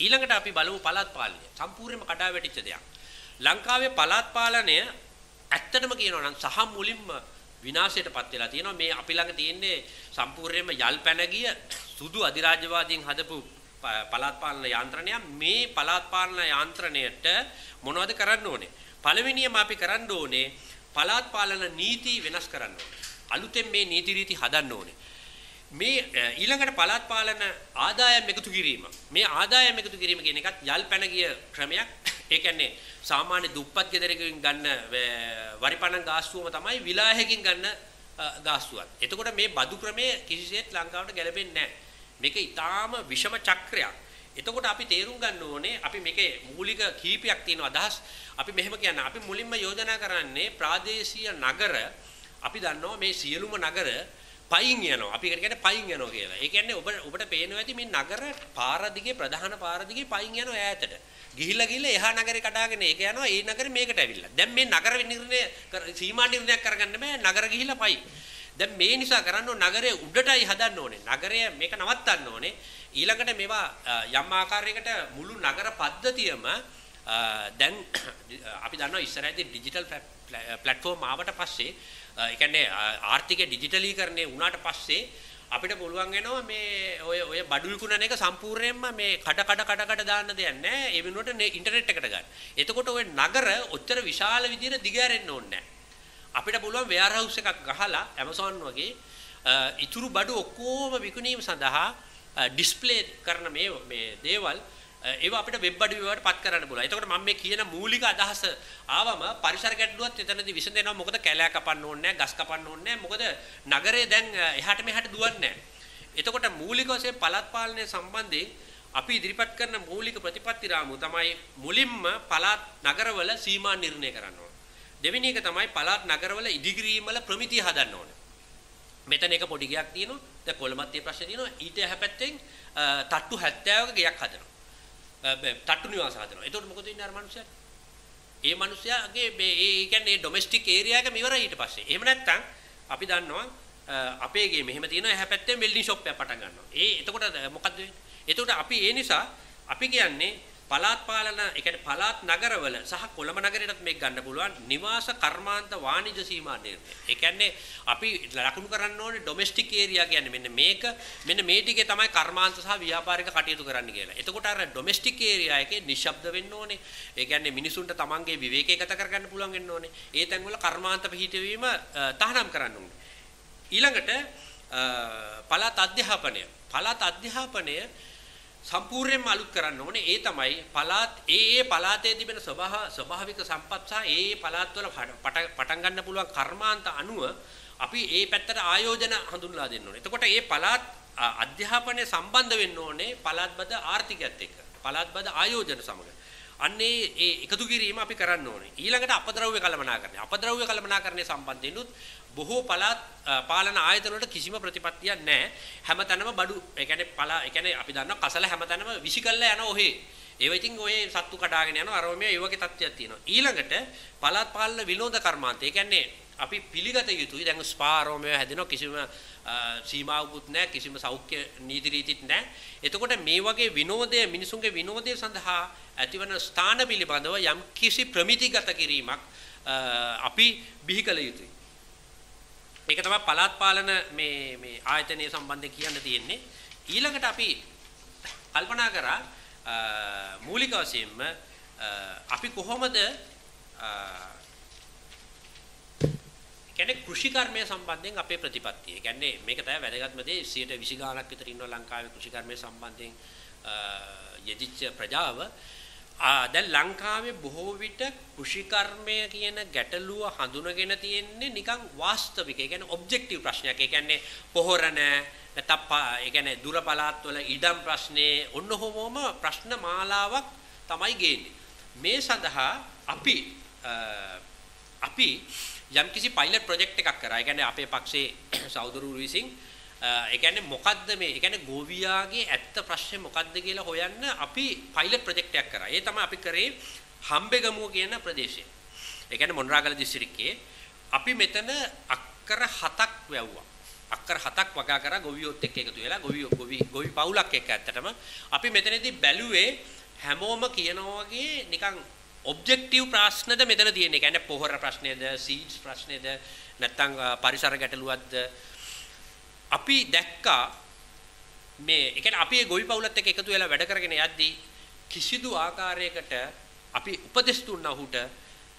ඊළඟට අපි බලමු පළාත් පාලනය. සම්පූර්ණයෙන්ම කඩා වැටිච්ච දෙයක්. ලංකාවේ පළාත් පාලනය ඇත්තටම කියනවා නම් සහ මුලින්ම විනාශයටපත් වෙලා තියෙනවා. මේ අපි ළඟ තියෙන්නේ සම්පූර්ණයෙන්ම යල් පැන ගිය සුදු අධිරාජ්‍යවාදීන් හදපු පළාත් පාලන යාන්ත්‍රණය. මේ පළාත් පාලන යාන්ත්‍රණයට මොනවද කරන්න ඕනේ? පළවෙනියම අපි කරන්න ඕනේ පළාත් පාලන නීති වෙනස් කරන්න ඕනේ. අලුතෙන් මේ නීති රීති හදන්න ඕනේ. මේ ඊළඟට පළාත් පාලන ආදායම් එකතු කිරීම. මේ ආදායම් එකතු කිරීම කියන එකත් යල් පැන ගිය ක්‍රමයක්. ඒ කියන්නේ සාමාන්‍ය දුප්පත් ගෙදරකින් ගන්න වරිපණන් ගාස්තුවම තමයි විලාහයකින් ගන්න ගාස්තුවත්. එතකොට මේ බදු ක්‍රමය කිසිසේත් ලංකාවට ගැලපෙන්නේ නැහැ. මේක ඊටාම විෂම චක්‍රයක්. එතකොට අපි තේරුම් ගන්න ඕනේ අපි මේකේ මූලික කීපයක් තියෙන අදහස් අපි මෙහෙම කියන්න. අපි මුලින්ම යෝජනා කරන්නේ ප්‍රාදේශීය නගර අපි දන්නවා මේ සියලුම නගර පයින් යනවා. අපි ඒකට කියන්නේ පයින් යනවා කියලා. ඒ කියන්නේ ඔබට පේනවා ඇති මේ නගර පාර දිගේ ප්‍රධාන පාර දිගේ පයින් යනවා ඈතට. ගිහිල්ලා එහා නගරේ කඩාගෙන ඒක යනවා. ඒ නගරේ මේකට ඇවිල්ලා. දැන් මේ නගර නිර්ණය සීමා නිර්ණයක් කරගන්න බෑ. නගර ගිහිල්ලා පයින්. දැන් මේ නිසා කරන්න ඕන නගරයේ උඩටයි හදන්න ඕනේ. නගරය මේක නවත්තන්න ඕනේ. ඊළඟට මේවා යම් ආකාරයකට මුළු නගර පද්ධතියම දැන් අපි දන්නවා ඉස්සරහදී ඩිජිටල් ප්ලැට්ෆෝම් ආවට පස්සේ ඒ කියන්නේ ආර්ථික ඩිජිටලීකරණය වුණාට පස්සේ අපිට පුළුවන් වෙනවා මේ ඔය බඩු විකුණන එක සම්පූර්ණයෙන්ම මේ කඩ දාන්න දෙයක් නැහැ. ඒ වෙනුවට ඉන්ටර්නෙට් එකට ගන්න. එතකොට ඔය නගර ඔච්චර විශාල විදිහට දිගහැරෙන්න ඕනේ නැහැ. අපිට පුළුවන් වෙයාර් හවුස් එකක් ගහලා Amazon වගේ ඉතුරු බඩු ඔක්කොම විකුණීම සඳහා ඩිස්ප්ලේ කරන මේ දේවල් ඒවා අපිට වෙබ් අඩවි වලට පත් කරන්න පුළුවන්. එතකොට මම මේ කියන මූලික අදහස ආවම පරිසර ගැටලුවත් එතනදී විසඳෙනවා. මොකද කැලෑ කපන්න ඕනේ නැහැ, ගස් කපන්න ඕනේ නැහැ. මොකද නගරේ දැන් එහාට මෙහාට දුවන්නේ නැහැ. එතකොට මූලික වශයෙන් පළාත් පාලනය සම්බන්ධයෙන් අපි ඉදිරිපත් කරන මූලික ප්‍රතිපත්ති රාමුව තමයි මුලින්ම පළාත් නගරවල සීමා නිර්ණය කරන්න ඕනේ. දෙවෙනි එක තමයි පළාත් නගරවල ඉදිකිරීම වල ප්‍රමිතිය හදන්න ඕනේ. මෙතන එක පොඩි ගයක් තියෙනවා. දැන් කොළඹත් ඒ ප්‍රශ්නේ තියෙනවා. ඊට එහා පැත්තෙන් තට්ටු 70ක ගයක් හදනවා. තට්ටු නිවාස හදනවා. එතකොට මොකද වෙන්නේ අර මිනිස්සයාට? ඒ මිනිස්සයාගේ ඒ කියන්නේ ඩොමෙස්ටික් ඒරියා එක ඉවරයි ඊට පස්සේ. එහෙම නැත්නම් අපි දන්නවා අපේ ගේ මෙහෙම තියෙනවා එහා පැත්තේ වෙල්ඩින් ෂොප් එකක් පටන් ගන්නවා. එතකොට මොකද්ද වෙන්නේ? එතකොට අපි ඒ නිසා අපි කියන්නේ පළාත් පාලන ඒ කියන්නේ පළාත් නගරවල සහ කොළඹ නගරයටත් මේක ගන්න පුළුවන් නිවාස කර්මාන්ත වාණිජ්‍ය සීමා නිර්ණය. ඒ කියන්නේ අපි ලකුණු කරන්න ඕනේ ඩොමෙස්ටික් ඒරියා කියන්නේ මෙන්න මේ ටිකේ තමයි කර්මාන්ත සහ ව්‍යාපාරික කටයුතු කරන්න කියලා. එතකොට අර ඩොමෙස්ටික් ඒරියා එකේ නිශ්ශබ්ද වෙන්න ඕනේ. ඒ කියන්නේ මිනිසුන්ට තමන්ගේ විවේකයේ ගත කරගන්න පුළුවන් වෙන්න ඕනේ. ඒ තැන්වල කර්මාන්ත පිහිටවීම තහනම් කරන්න ඕනේ. ඊළඟට පළාත් අධ්‍යාපනය. පළාත් අධ්‍යාපනය සම්පූර්ණයෙන්ම අලුත් කරන්න ඕනේ. ඒ තමයි පළාත් ඒ පළාතේ තිබෙන ස්වභාවික සම්පත් සහ ඒ පළාත්වල පටන් ගන්න පුළුවන් කර්මාන්ත අනුව අපි ඒ පැත්තට ආයෝජන හඳුන්ලා දෙන්න ඕනේ. එතකොට ඒ පළාත් අධ්‍යාපනය සම්බන්ධ වෙන්න ඕනේ පළාත්බද්ධ ආර්ථිකයත් එක්ක. පළාත්බද්ධ ආයෝජන සමග. අන්නේ ඒ එකතු කිරීම අපි කරන්න ඕනේ. ඊළඟට අපද්‍රව්‍ය කළමනාකරණය. අපද්‍රව්‍ය කළමනාකරණය සම්බන්ධයෙන්ුත් බොහෝ පළාත් පාලන ආයතන වලට කිසිම ප්‍රතිපත්තියක් නැහැ. හැමතැනම බඩු ඒ කියන්නේ අපි දන්නවා කසල හැමතැනම විසිකල්ලා යන ඔහේ. ඒව ඉතින් ඔය සත්තු කඩාගෙන යනවා. අර මේ වගේ තත්ත්වයක් තියෙනවා. ඊළඟට පළාත් පාලන විනෝද කර්මාන්ත. ඒ කියන්නේ අපි පිළිගත යුතුයි. දැන් ස්පා රෝමය හැදෙනවා කිසිම සීමාවකුත් නැහැ. කිසිම සෞඛ්‍ය නීති රීතිත් නැහැ. එතකොට මේ වගේ විනෝදය මිනිසුන්ගේ විනෝදය සඳහා ඇතිවන ස්ථාන පිළිබඳව යම් කිසි ප්‍රමිතිගත කිරීමක් අපි බිහි කළ යුතුයි. මේක තමයි පළාත් පාලන මේ ආයතනයේ සම්බන්ධයෙන් කියන්න තියෙන්නේ. ඊළඟට අපි කල්පනා කරා මූලික වශයෙන්ම අපි කොහොමද කියන්නේ කෘෂි කර්මය සම්බන්ධයෙන් අපේ ප්‍රතිපත්තිය. ඒ කියන්නේ මේක තමයි වැදගත්ම දේ 120 ගාණක් විතර ඉන්නවා ලංකාවේ කෘෂි කර්මය සම්බන්ධයෙන් යෙදිච්ච ප්‍රජාව. දැන් ලංකාවේ බොහෝ විට කෘෂි කර්මය කියන ගැටලුව හඳුනගෙන තියෙන්නේ නිකන් වාස්තවික. ඒ කියන්නේ ඔබ්ජෙක්ටිව් ප්‍රශ්නයක්. ඒ කියන්නේ පොහොර නැත්නම් ඒ කියන්නේ දුර පළාත්වල ඉඩම් ප්‍රශ්නේ ඔන්නෝම ප්‍රශ්න මාලාවක් තමයි ගේන්නේ. මේ සඳහා අපි යම්කිසි පයිලට් ප්‍රොජෙක්ට් එකක් කරා. ඒ කියන්නේ අපේ පක්ෂයේ සහෝදරවරු විසින් ඒ කියන්නේ මොකද්ද මේ? ඒ කියන්නේ ගෝවියාගේ ඇත්ත ප්‍රශ්නේ මොකද්ද කියලා හොයන්න අපි පයිලට් ප්‍රොජෙක්ට් එකක් කරා. ඒ තමයි අපි කරේ හම්බෙගමුව කියන ප්‍රදේශය. ඒ කියන්නේ මොණරාගල දිස්ත්‍රික්කයේ අපි මෙතන අක්කර 7ක් වැව්වා. අක්කර 7ක් වගා කරා ගොවියොත් එක්ක එකතු වෙලා ගොවි පවුලක් එක්ක ඇත්තටම අපි මෙතනදී බැලුවේ හැමෝම කියනවා වගේ නිකන් ඔබ්ජෙක්ටිව් ප්‍රශ්නද මෙතන තියෙන්නේ. ඒ කියන්නේ පොහොර ප්‍රශ්නේද, සීඩ්ස් ප්‍රශ්නේද, නැත්නම් පරිසර ගැටලුවක්ද අපි දැක්කා මේ ඒ කියන්නේ අපි ඒ ගොවි පවුලත් එක්ක එකතු වෙලා වැඩ කරගෙන යද්දී කිසිදු ආකාරයකට අපි උපදෙස් දුන්නා ඔහුට.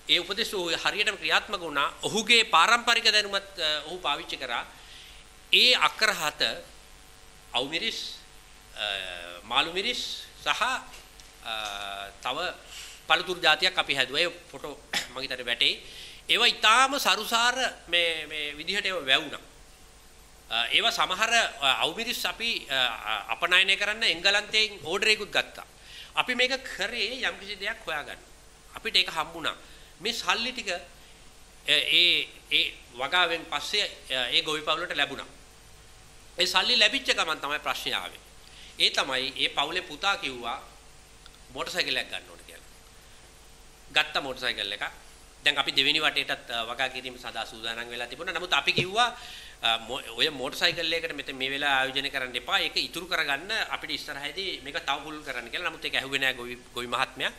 ඒ උපදෙස් හරියටම ක්‍රියාත්මක වුණා. ඔහුගේ පාරම්පරික දැනුමත් ඔහු පාවිච්චි කරා. ඒ අක්කර 7 අවු මිරිස් මාළු මිරිස් සහ තව පළතුරු జాතියක් අපි හැදුවා. ඒ ෆොටෝ මගේ හිතට වැටේ. ඒවා ඊටාම සරුසාර මේ විදිහට ඒවා වැවුණා. ඒවා සමහර අවු මිරිස් අපි අපනයනය කරන්න එංගලන්තයෙන් ඕඩර් එකකුත් ගත්තා. අපි මේක කරේ යම්කිසි දෙයක් හොයාගන්න. අපිට ඒක හම්බුණා. මේ සල්ලි ටික ඒ වගාවෙන් පස්සේ ඒ ගොවි පවුලට ලැබුණා. ඒ සල්ලි ලැබිච්ච ගමන් තමයි ප්‍රශ්නේ ආවේ. ඒ තමයි ඒ පවුලේ පුතා කිව්වා මෝටර් සයිකලයක් ගන්න ඕන කියලා. ගත්ත මෝටර් සයිකල් එක. දැන් අපි දෙවෙනි වටේටත් වගා කිරීම සඳහා සූදානම් වෙලා තිබුණා. නමුත් අපි කිව්වා ඔය මෝටර් සයිකල් එකකට මෙතන මේ වෙලාව ආයෝජනය කරන්න එපා. ඒක ඉතුරු කරගන්න අපිට ඉස්සරහදී මේක තව පුළුල් කරන්න කියලා. නමුත් ඒක ඇහුවේ නෑ ගොවි මහත්මයා.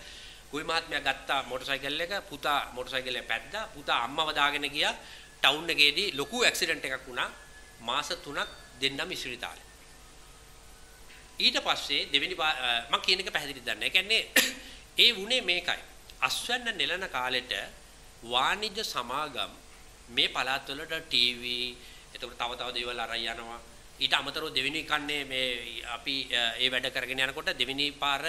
ගොවි මහත්මයා ගත්තා මෝටර් සයිකල් එක. පුතා මෝටර් සයිකල් එක පැද්දා. පුතා අම්මව දාගෙන ගියා. ටවුන් එකේදී ලොකු ඇක්සිඩන්ට් එකක් වුණා. මාස 3ක් දෙන්නම ඉස්පිරිතාලේ. ඊට පස්සේ දෙවෙනි මම කියන එක පැහැදිලිද දන්නේ. ඒ කියන්නේ ඒ වුණේ මේකයි. අස්වැන්න නෙලන කාලෙට වාණිජ්‍ය සමාගම් මේ පළාත්වලට ටීවී එතකොට තව දේවල් අරන් යනවා. ඊට අමතරව දෙවෙනි කන්නේ මේ අපි ඒ වැඩ කරගෙන යනකොට දෙවෙනි පාර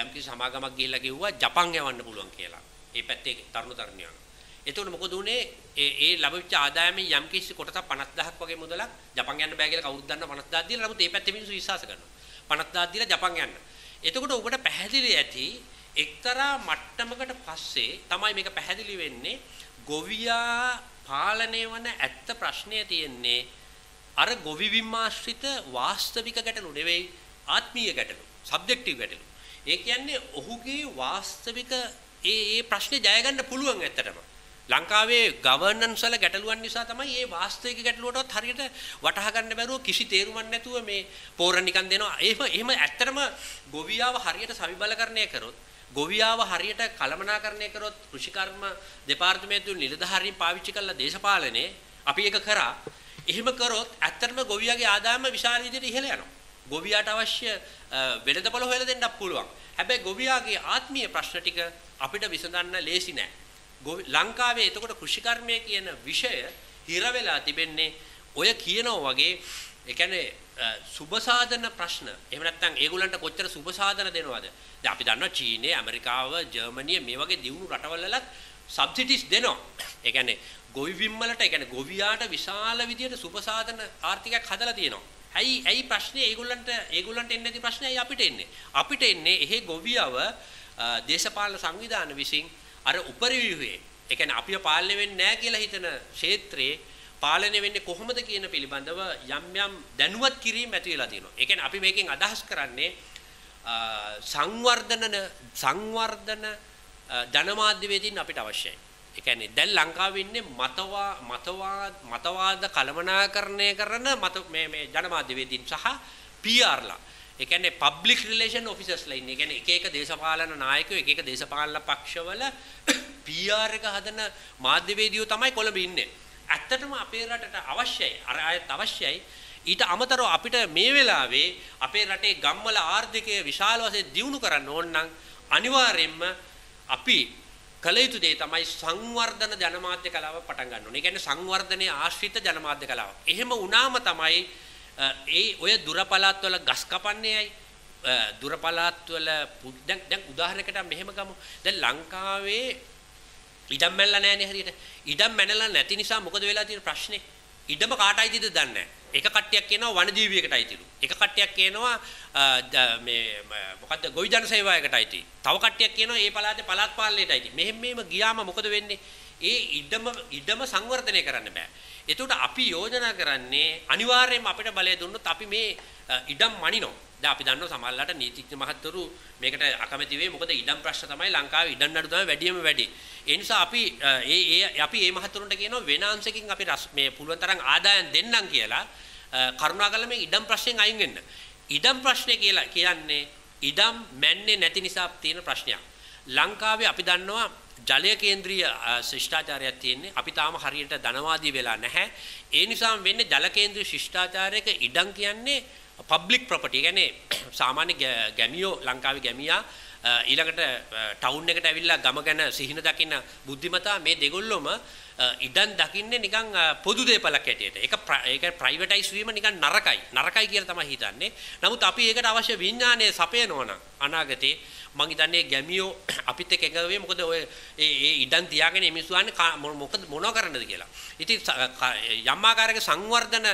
යම්කිසි සමාගමක් ගිහිල්ලා කිව්වා ජපන් යවන්න පුළුවන් කියලා. ඒ පැත්තේ තරුණ තරුණියන්. එතකොට මොකද උනේ ඒ ලැබිච්ච ආදායමෙන් යම්කිසි කොටසක් 50000ක් වගේ මුදලක් ජපන් යන්න බෑ කියලා කවුරුත් දන්නවා 50000 දීලා. නමුත් මේ පැත්තේ මිනිස්සු විශ්වාස කරනවා 50000 දීලා ජපන් යන්න. එතකොට ඔබට පැහැදිලි ඇති එක්තරා මට්ටමකට පස්සේ තමයි මේක පැහැදිලි වෙන්නේ ගොවියා පාලනය වන ඇත්ත ප්‍රශ්නය තියෙන්නේ අර ගොවි විමාශ්‍රිත වාස්තවික ගැටලු නෙවෙයි ආත්මීය ගැටලු සබ්ජෙක්ටිව් ගැටලු. ඒ කියන්නේ ඔහුගේ වාස්තවික ඒ ප්‍රශ්නේ ජය ගන්න පුළුවන් ඇත්තටම. ලංකාවේ ගවර්නන්ස් වල ගැටලුවන් නිසා තමයි මේ වාස්තවික ගැටලුවටවත් හරියට වටහා ගන්න බැරුව කිසි තේරුමක් නැතුව මේ පෝර නිකන් දෙනවා. එහෙම ඇත්තටම ගොවියාව හරියට සවිබලකරණය කරොත් ගොවියාව හරියට කළමනාකරණය කරොත් කෘෂිකර්ම දෙපාර්තමේන්තුවේ නිලධාරීන් පාවිච්චි කළ දේශපාලනේ අපි ඒක කරා. එහෙම කරොත් ඇත්තටම ගොවියාගේ ආදායම විශාල විදිහට ඉහළ යනවා. ගොවියාට අවශ්‍ය වෙළඳපොළ හොයලා දෙන්නත් පුළුවන්. හැබැයි ගොවියාගේ ආත්මීය ප්‍රශ්න ටික අපිට විසඳන්න ලේසි නෑ. ලංකාවේ එතකොට කෘෂිකර්මය කියන විෂය හිර වෙලා තිබෙන්නේ ඔය කියනවා වගේ ඒ කියන්නේ සුබ සාධන ප්‍රශ්න. එහෙම නැත්නම් ඒගොල්ලන්ට කොච්චර සුබ සාධන දෙනවද? දැන් අපි දන්නවා චීනය, ඇමරිකාව, ජර්මනිය මේ වගේ දියුණු රටවලලත් සබ්සිඩිස් දෙනවා. ඒ කියන්නේ ගොවි විම්වලට ඒ කියන්නේ ගොවියාට විශාල විදියට සුබ සාධන ආර්ථිකයක් හදලා තියෙනවා. ඇයි ප්‍රශ්නේ ඒගොල්ලන්ට එන්නේ නැති ප්‍රශ්නේ ඇයි අපිට එන්නේ? අපිට එන්නේ එහෙ ගොවියව දේශපාලන සංවිධාන විසින් අර උපරිව්‍යුහේ ඒ කියන්නේ අපිව පාලනය වෙන්නේ නැහැ කියලා හිතන ක්ෂේත්‍රයේ පාලනය වෙන්නේ කොහොමද කියන පිළිබඳව යම් දැනුවත් කිරීම ඇති වෙලා තියෙනවා. ඒ කියන්නේ අපි මේකෙන් අදහස් කරන්නේ සංවර්ධන ජනමාධ්‍යවේදීන් අපිට අවශ්‍යයි. ඒ කියන්නේ දැන් ලංකාවේ ඉන්නේ මතවාද කළමනාකරණය කරන මේ ජනමාධ්‍යවේදීන් සහ PRලා. ඒ කියන්නේ පබ්ලික් රිලේෂන් ඔෆිසර්ස්ලා ඉන්නේ. ඒ කියන්නේ එක දේශපාලන නායකයෝ එක දේශපාලන පක්ෂවල PR එක හදන මාධ්‍යවේදියෝ තමයි කොළඹ ඉන්නේ. ඇත්තටම අපේ රටට අවශ්‍යයි. අර ආයත් අවශ්‍යයි. ඊට අමතරව අපිට මේ වෙලාවේ අපේ රටේ ගම්වල ආර්ථිකය විශාල වශයෙන් දියුණු කරන්න ඕන නම් අනිවාර්යයෙන්ම අපි කල යුතු දේ තමයි සංවර්ධන ජනමාධ්‍ය කලාව පටන් ගන්න ඕනේ. ඒ කියන්නේ සංවර්ධනයේ ආශ්‍රිත ජනමාධ්‍ය කලාව. එහෙම වුණාම තමයි ඔය දුර පළාත් වල ගස් කපන්නේයි දුර පළාත් වල දැන් උදාහරණයකට මෙහෙම ගමු. දැන් ලංකාවේ ඉඩම් මැනලා නැහැනේ හරියට. ඉඩම් මැනලා නැති නිසා මොකද වෙලා තියෙන ප්‍රශ්නේ? ඉඩම කාට අයිතිද දන්නේ නැහැ. එක කට්ටියක් කියනවා වනජීවියකට අයිතිලු. එක කට්ටියක් කියනවා මේ මොකද්ද ගොවි ජන සේවාවකට අයිති. තව කට්ටියක් කියනවා ඒ පළාතේ පළාත් පාලනයට අයිති. මෙහෙම ගියාම මොකද වෙන්නේ? ඒ ඉඩම සංවර්ධනය කරන්න බෑ. එතකොට අපි යෝජනා කරන්නේ අනිවාර්යයෙන්ම අපිට බලය දුන්නොත් අපි මේ ඉඩම් මනිනවා. දැන් අපි දන්නවා සමහරලාට නීතිඥ මහත්වරු මේකට අකමැති වෙයි. මොකද ඉඩම් ප්‍රශ්න තමයි ලංකාවේ ඉඩම් නඩු තමයි වැඩිම වැඩි. ඒ නිසා අපි මේ මහත්වරුන්ට කියනවා වෙන අංශකින් අපි මේ පුළුවන් තරම් ආදායම් දෙන්නම් කියලා කරුණාකරලා මේ ඉඩම් ප්‍රශ්නෙන් අයින් වෙන්න. ඉඩම් ප්‍රශ්නේ කියලා කියන්නේ ඉඩම් මැන්නේ නැති නිසා තියෙන ප්‍රශ්නයක්. ලංකාවේ අපි දන්නවා ජලය කේන්ද්‍රීය ශිෂ්ටාචාරයක් තියෙන්නේ. අපි තාම හරියට ධනවාදී වෙලා නැහැ. ඒ නිසා වෙන්නේ ජල කේන්ද්‍රීය ශිෂ්ටාචාරයක ඉඩම් කියන්නේ පබ්ලික් ප්‍රොපර්ටි කියන්නේ සාමාන්‍ය ගැමියෝ ලංකාවේ ගැමියා ඊළඟට ටවුන් එකට ඇවිල්ලා ගම ගැන සිහින දකින්න බුද්ධිමතා මේ දෙගොල්ලොම ඉඩම් දකින්නේ නිකන් පොදු දේපලක් හැටියට. ඒක ප්‍රයිවටයිස් වීම නිකන් නරකයි කියලා තමයි හිතන්නේ. නමුත් අපි ඒකට අවශ්‍ය විඥානය සපයනවා නම් අනාගතේ මං හිතන්නේ ගැමියෝ අපිත් එක්ක එකඟ වෙයි. මොකද ඔය ඒ ඉඩම් තියාගෙන මිනිස්සු වන්නේ මොකද මොනව කරන්නද කියලා. ඉතින් යම් ආකාරයක සංවර්ධන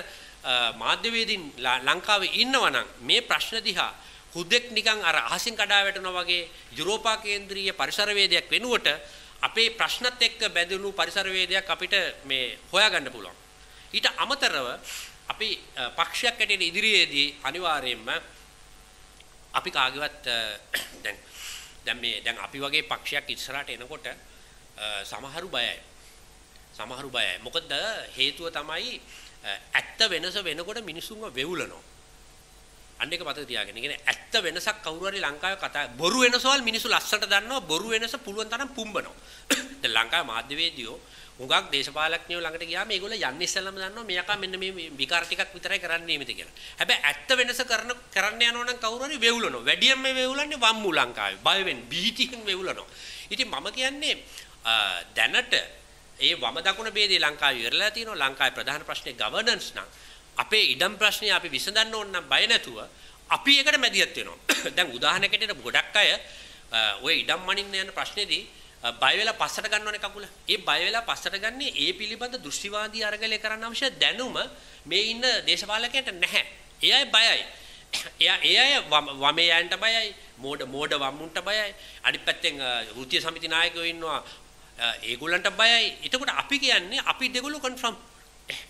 මාධ්‍යවේදීන් ලංකාවේ ඉන්නවනම් මේ ප්‍රශ්න දිහා හුදෙක් නිකන් අර අහසින් කඩා වැටෙනවා වගේ යුරෝපා කේන්ද්‍රීය පරිසරවේදයක් වෙනුවට අපේ ප්‍රශ්නත් එක්ක බැඳුණු පරිසරවේදයක් අපිට මේ හොයාගන්න පුළුවන්. ඊට අමතරව අපි පක්ෂයක් ඇටියට ඉදිරියේදී අනිවාර්යයෙන්ම අපි කාගේවත් දැන් අපි වගේ පක්ෂයක් ඉස්සරහට එනකොට සමහරු බයයි. මොකද හේතුව තමයි ඇත්ත වෙනස වෙනකොට මිනිසුන්ව වෙවුලනවා. අන්න එක මතක තියාගන්න. කියන්නේ ඇත්ත වෙනසක් කවුරු හරි ලංකාවේ කතා බොරු වෙනසවල් මිනිස්සු ලස්සට දන්නවා බොරු වෙනස පුළුවන් තරම් පුම්බනවා. දැන් ලංකාවේ මාධ්‍යවේදියෝ හුඟක් දේශපාලඥයෝ ළඟට ගියාම ඒගොල්ලෝ යන්නේ ඉස්සෙල්ලාම දන්නවා මෙයාකා මෙන්න මේ විකාර ටිකක් විතරයි කරන්නේ මේක කියලා. හැබැයි ඇත්ත වෙනස කරන්න යනවා නම් කවුරු හරි වෙවුලනවා. වැඩියෙන් මේ වෙවුලන්නේ වම්මු ලංකාවේ. බය වෙන්න බීතියෙන් වෙවුලනවා. ඉතින් මම කියන්නේ දැනට ඒ වම දකුණ ભેදේ ලංකාවේ ඉවරලා තියෙනවා. ලංකාවේ ප්‍රධාන ප්‍රශ්නේ ගවර්නන්ස් නම් අපේ ඉඩම් ප්‍රශ්නේ අපි විසඳන්න ඕන නම් බය නැතුව අපි ඒකට මැදිහත් වෙනවා. දැන් උදාහරණයකට ගොඩක් අය ඔය ඉඩම් මනින්න යන ප්‍රශ්නේදී බය වෙලා පස්සට ගන්නවනේ කකුල. ඒ බය වෙලා පස්සට ගන්නේ ඒ පිළිබඳ දෘෂ්ටිවාදී අරගලය කරන්න අවශ්‍ය දැනුම මේ ඉන්න දේශපාලකයන්ට නැහැ. ඒ අය බයයි. ඒ අය වමේ යන්නට බයයි. මෝඩ වම්මුන්ට බයයි. අනිත් පැත්තෙන් වෘත්තීය සමිති නායකයෝ ඉන්නවා. ඒගොල්ලන්ට බයයි. එතකොට අපි කියන්නේ අපි දෙගොල්ලෝ කන්ෆර්ම්.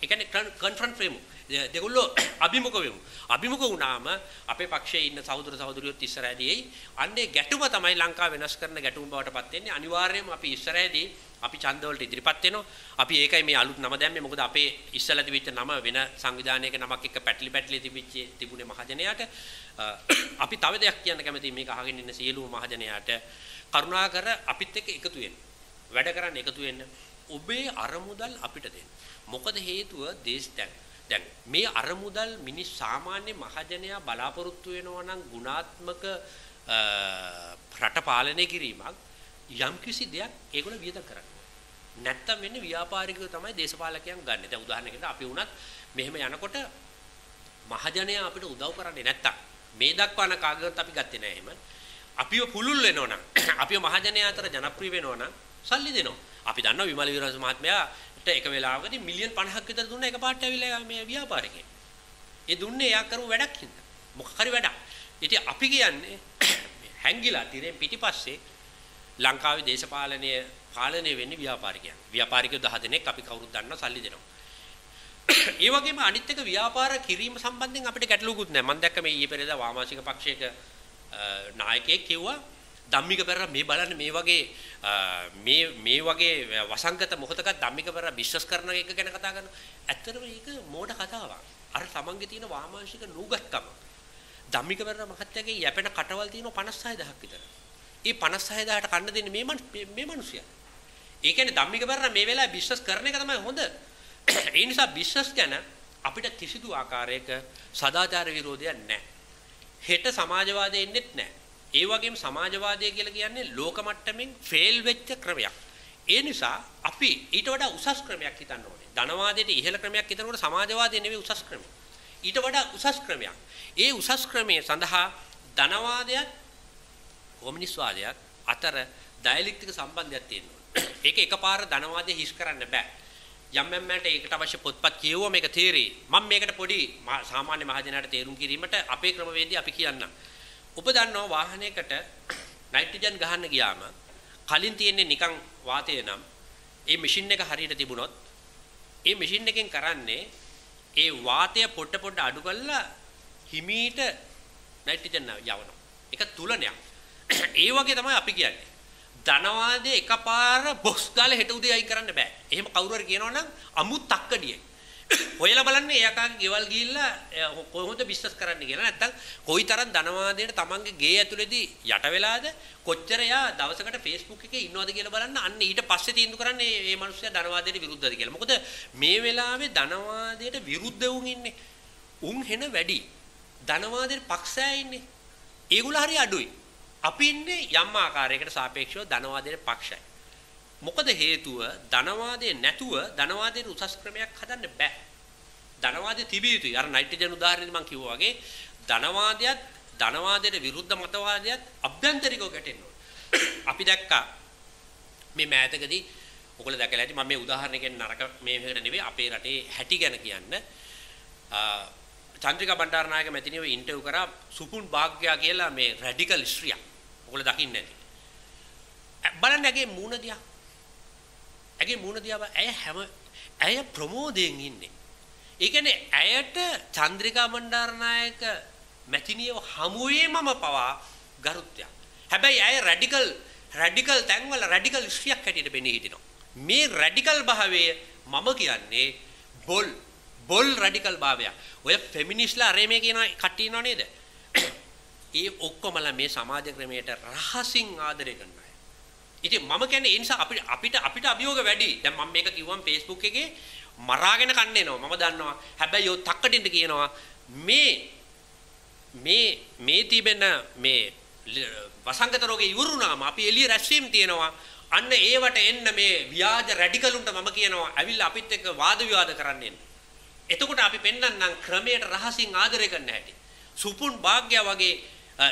ඒ කියන්නේ කන්ෆ්‍රන්ට් වෙමු. දෙගොල්ලෝ අභිමුඛ වෙමු. අභිමුඛ වුණාම අපේ පක්ෂයේ ඉන්න සහෝදර සහෝදරියොත් ඉස්සරහදී එයි. අන්නේ ගැටුම තමයි ලංකාව වෙනස් කරන ගැටුම බවට පත් වෙන්නේ. අනිවාර්යයෙන්ම අපි ඉස්සරහදී අපි ඡන්දවලට ඉදිරිපත් වෙනවා. අපි ඒකයි මේ අලුත් නම දැම්මේ. මොකද අපේ ඉස්සලා තිබිච්ච නම වෙන සංවිධානයක නමක් එක්ක පැටලි තිබුණේ මහජනයාට. අපි තව දෙයක් කියන්න කැමතියි මේක අහගෙන ඉන්න සියලුම මහජනයාට කරුණාකර අපිත් එක්ක එකතු වෙන්න. වැඩ කරන්න එකතු වෙන්න. ඔබේ අරමුදල් අපිට දෙන්න. මොකද හේතුව දැන් මේ අරමුදල් මිනිස් සාමාන්‍ය මහජනයා බලාපොරොත්තු වෙනවා නම් ගුණාත්මක රට පාලනය කිරීමක් යම්කිසි දෙයක් ඒගොල්ලෝ වියදම් කරන්නේ. නැත්තම් වෙන්නේ ව්‍යාපාරිකව තමයි දේශපාලකයන් ගන්න. දැන් උදාහරණයකට අපි වුණත් මෙහෙම යනකොට මහජනයා අපිට උදව් කරන්නේ නැත්තම් මේ දක්වාන කාගවත් අපි ගත්තේ නැහැ එහෙම. අපිව පුළුල් වෙනවා නම් අපිව මහජනයා අතර ජනප්‍රිය වෙනවා නම් සල්ලි දෙනවා. අපි දන්නවා විමල විරාජ මහත්මයාට එක වෙලාවකදී මිලියන් 50ක් විතර දුන්නා එකපාරට ඇවිල්ලා මේ ව්‍යාපාරිකයෙක්. ඒ දුන්නේ එයා කරපු වැඩක් හින්දා. මොකක් හරි වැඩක්. ඉතින් අපි කියන්නේ හැංගිලා තිරෙන් පිටිපස්සේ ලංකාවේ දේශපාලනය පාලනය වෙන්නේ ව්‍යාපාරිකයන්. ව්‍යාපාරිකයෝ 10 දෙනෙක් අපි කවුරුත් දන්නවා සල්ලි දෙනවා. ඒ වගේම අනිත් එක ව්‍යාපාර කිරීම සම්බන්ධයෙන් අපිට ගැටලුකුත් නැහැ. මම දැක්ක මේ ඊයේ පෙරේදා වාමාංශික පක්ෂයක නායකයෙක් කිව්වා ධම්මික පෙරේරා මේ බලන්න මේ වගේ වසංගත මොහොතක ධම්මික පෙරේරා බිස්නස් කරන එක ගැන කතා කරනවා. ඇත්තටම මේක මෝඩ කතාවක්. අර තමන්ගේ තියෙන වාමාංශික නුගත්කම. ධම්මික පෙරේරා මහත්තයාගේ යැපෙන කටවල් තියෙනවා 56000ක් විතර. ඒ 56000ට කන්න දෙන්නේ මේ මිනිස්සයා. ඒ කියන්නේ ධම්මික පෙරේරා මේ වෙලාවේ බිස්නස් කරන එක තමයි හොඳ. ඒ නිසා බිස්නස් ගැන අපිට කිසිදු ආකාරයක සදාචාර විරෝධයක් නැහැ. හෙට සමාජවාදය එන්නේත් නැහැ. ඒ වගේම සමාජවාදය කියලා කියන්නේ ලෝක මට්ටමින් ෆේල් වෙච්ච ක්‍රමයක්. ඒ නිසා අපි ඊට වඩා උසස් ක්‍රමයක් හිතන්න ඕනේ. ධනවාදයට ඉහළ ක්‍රමයක් හිතනකොට සමාජවාදය නෙවෙයි උසස් ක්‍රමය. ඊට වඩා උසස් ක්‍රමයක්. ඒ උසස් ක්‍රමයේ සඳහා ධනවාදයත් කොමියුනිස්ට්වාදයත් අතර ඩයලෙක්ටික සම්බන්ධයක් තියෙනවා. ඒක එකපාර ධනවාදය හිස් කරන්න බෑ. යම්මැම්මට ඒකට අවශ්‍ය පොත්පත් කියවුවා මේක තේරෙයි. මම මේකට පොඩි සාමාන්‍ය මහජනයාට තේරුම් කිරීමට අපේ ක්‍රමවේදී අපි කියන්නම්. ඔබ දන්නවා වාහනයකට නයිට්‍රජන් ගහන්න ගියාම කලින් තියෙන්නේ නිකන් වාතය නම් ඒ මැෂින් එක හරියට තිබුණොත් ඒ මැෂින් එකෙන් කරන්නේ ඒ වාතය පොඩ අඩු කරලා හිමීට නයිට්‍රජන් යවනවා. ඒක තුලනයක්. ඒ වගේ තමයි අපි කියන්නේ. ධනවාදයේ එකපාර බොක්ස් ගාලා හෙට උදේ අයින් කරන්න බෑ. එහෙම කවුරු හරි කියනවනම් අමු තක්කඩියේ. හොයලා බලන්න එයාගේ ගෙවල් ගිහිල්ලා කොහොමද බිස්නස් කරන්න කියලා. නැත්තම් කොයිතරම් ධනවාදයට තමන්ගේ ගේ ඇතුලේදී යට වෙලාද කොච්චර යා දවසකට Facebook එකේ ඉන්නවද කියලා බලන්න. අන්න ඊට පස්සේ තීන්දුව කරන්නේ මේ මිනිස්සයා ධනවාදයට විරුද්ධද කියලා. මොකද මේ වෙලාවේ ධනවාදයට විරුද්ධ වුන් ඉන්නේ. උන් හෙන වැඩි. ධනවාදයේ පක්ෂය ඉන්නේ. ඒගොල්ලෝ හරි අඩුයි. අපි ඉන්නේ යම් ආකාරයකට සාපේක්ෂව ධනවාදයේ පක්ෂයි. මොකද හේතුව ධනවාදයේ නැතුව ධනවාදයේ උසස් ක්‍රමයක් හදන්න බෑ. ධනවාදයේ තිබිය යුතුයි. අර නයිට්‍රජන් උදාහරණෙදි මම කිව්වා වගේ ධනවාදයට ධනවාදයට විරුද්ධ මතවාදයට අභ්‍යන්තරිකව ගැටෙන්න ඕන. අපි දැක්කා මේ මෑතකදී ඔයගොල්ලෝ දැකලා ඇති මම මේ උදාහරණයකින් නරක මේ විදිහට නෙවෙයි අපේ රටේ හැටි ගැන කියන්න. චන්ද්‍රිකා බණ්ඩාරනායක මැතිණියව ඉන්ටර්විව් කරා සුපුන් භාග්‍යා කියලා මේ රැඩිකල් ස්ත්‍රියක්. ඔයගොල්ලෝ දකින්නේ නැති. බලන්න ඇගේ මූණ දිහා. ඇගේ මූණ දිහා ඇය ප්‍රමෝදයෙන් ඉන්නේ. ඒ කියන්නේ ඇයට චන්ද්‍රිකා බණ්ඩාරනායක මැතිණියව හමුවේ මම පවා ගරුත්වයක්. හැබැයි ඇය රැඩිකල් තැන්වල රැඩිකල් ස්ත්‍රියක් හැටියට පෙනී හිටිනවා. මේ රැඩිකල් භාවය මම කියන්නේ බොල් රැඩිකල් භාවය. ඔය ෆෙමිනිස්ට්ලා අරේ මේ කියන කට්ටිය ඉන්නව නේද? ඒ ඔක්කොමලා මේ සමාජ ක්‍රමයට රහසින් ආදරය කරන අය. ඉතින් මම කියන්නේ ඒ නිසා අපිට අභියෝග වැඩි. දැන් මම මේක කිව්වම Facebook එකේ මරාගෙන කන්න එනවා. මම දන්නවා. හැබැයි ඔය තක්කටින්ට කියනවා මේ තිබෙන මේ වසංගත රෝගේ ඉවරුනාම අපි එළිය රැස්වීම තියෙනවා. අන්න ඒවට එන්න මේ ව්‍යාජ රැඩිකලුන්ට මම කියනවා ඇවිල්ලා අපිත් එක්ක වාද විවාද කරන්න එන්න. එතකොට අපි පෙන්නන්නම් ක්‍රමයට රහසින් ආදරය කරන්න හැටි. සුපුන් භාග්‍ය වගේ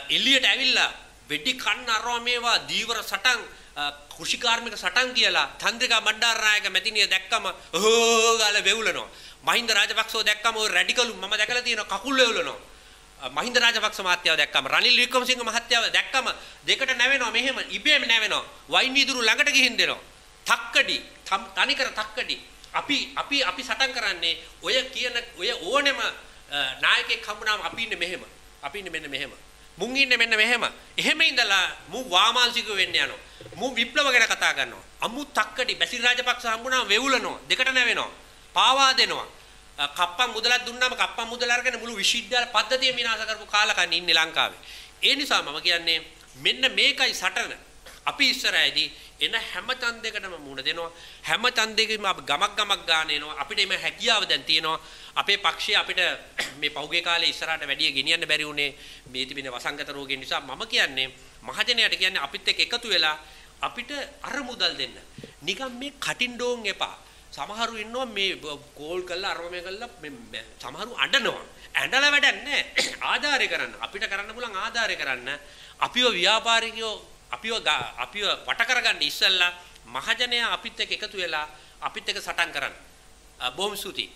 එළියට ඇවිල්ලා වෙඩි කන්න අරව මේවා දීවර සටන් කෘෂිකාර්මික සටන් කියලා චන්ද්‍රිකා බණ්ඩාරනායක මැතිණිය දැක්කම ගාලා වෙවුලනවා. මහින්ද රාජපක්ෂව දැක්කම ඔය රැඩිකලු මම දැකලා තියෙනවා කකුල් වෙවුලනවා. මහින්ද රාජපක්ෂ මහත්තයාව දැක්කම රනිල් වික්‍රමසිංහ මහත්තයාව දැක්කම දෙකට නැවෙනවා මෙහෙම ඉබේම නැවෙනවා. වයින් වීදුරු ළඟට ගිහින් දෙනවා. තක්කඩි තනිකර තක්කඩි අපි සටන් කරන්නේ ඔය කියන ඔය ඕනෙම නායකයෙක් හම්බුනාම අපි ඉන්නේ මෙහෙම. අපි ඉන්නේ මෙන්න මෙහෙම. මුන් ඉන්නේ මෙන්න මෙහෙම. එහෙම ඉඳලා මු වාමාංශික වෙන්න යනවා. මු විප්ලව ගැන කතා කරනවා. අමු තක්කඩි බැසිල් රාජපක්ෂ හම්බුනාම වෙවුලනවා. දෙකට නැවෙනවා. පාවා දෙනවා. කප්පම් මුදලක් දුන්නාම කප්පම් මුදල අරගෙන මුළු විශ්වවිද්‍යාල පද්ධතිය විනාශ කරපු කාලකන්ණි ඉන්නේ ලංකාවේ. ඒ නිසා මම කියන්නේ මෙන්න මේකයි සටන. අපි ඉස්සරහදී එන හැම ඡන්දයකටම මුණ දෙනවා. හැම ඡන්දයකම අපි ගමක් ගාන එනවා. අපිට මේ හැකියාව දැන් තියෙනවා. අපේ පක්ෂය අපිට මේ පහුගිය කාලේ ඉස්සරහට වැඩි ගෙනියන්න බැරි වුණේ මේ තිබෙන වසංගත රෝගය නිසා. මම කියන්නේ මහජනයාට කියන්නේ අපිත් එක්ක එකතු වෙලා අපිට අර මුදල් දෙන්න. නිකන් මේ කටින් ඩෝන් එපා. සමහරු ඉන්නවා මේ කෝල් කරලා අරම මේ කරලා සමහරු අඬනවා. ඇඬලා වැඩක් නැහැ. ආධාරය කරන්න. අපිට කරන්න පුළුවන් ආධාරය කරන්න. අපිව ව්‍යාපාරිකයෝ අපිව වට කරගන්න ඉස්සෙල්ලා මහජනයා අපිත් එක්ක එකතු වෙලා අපිත් එක්ක සටන් කරන්න. බොහොම ස්තුතියි.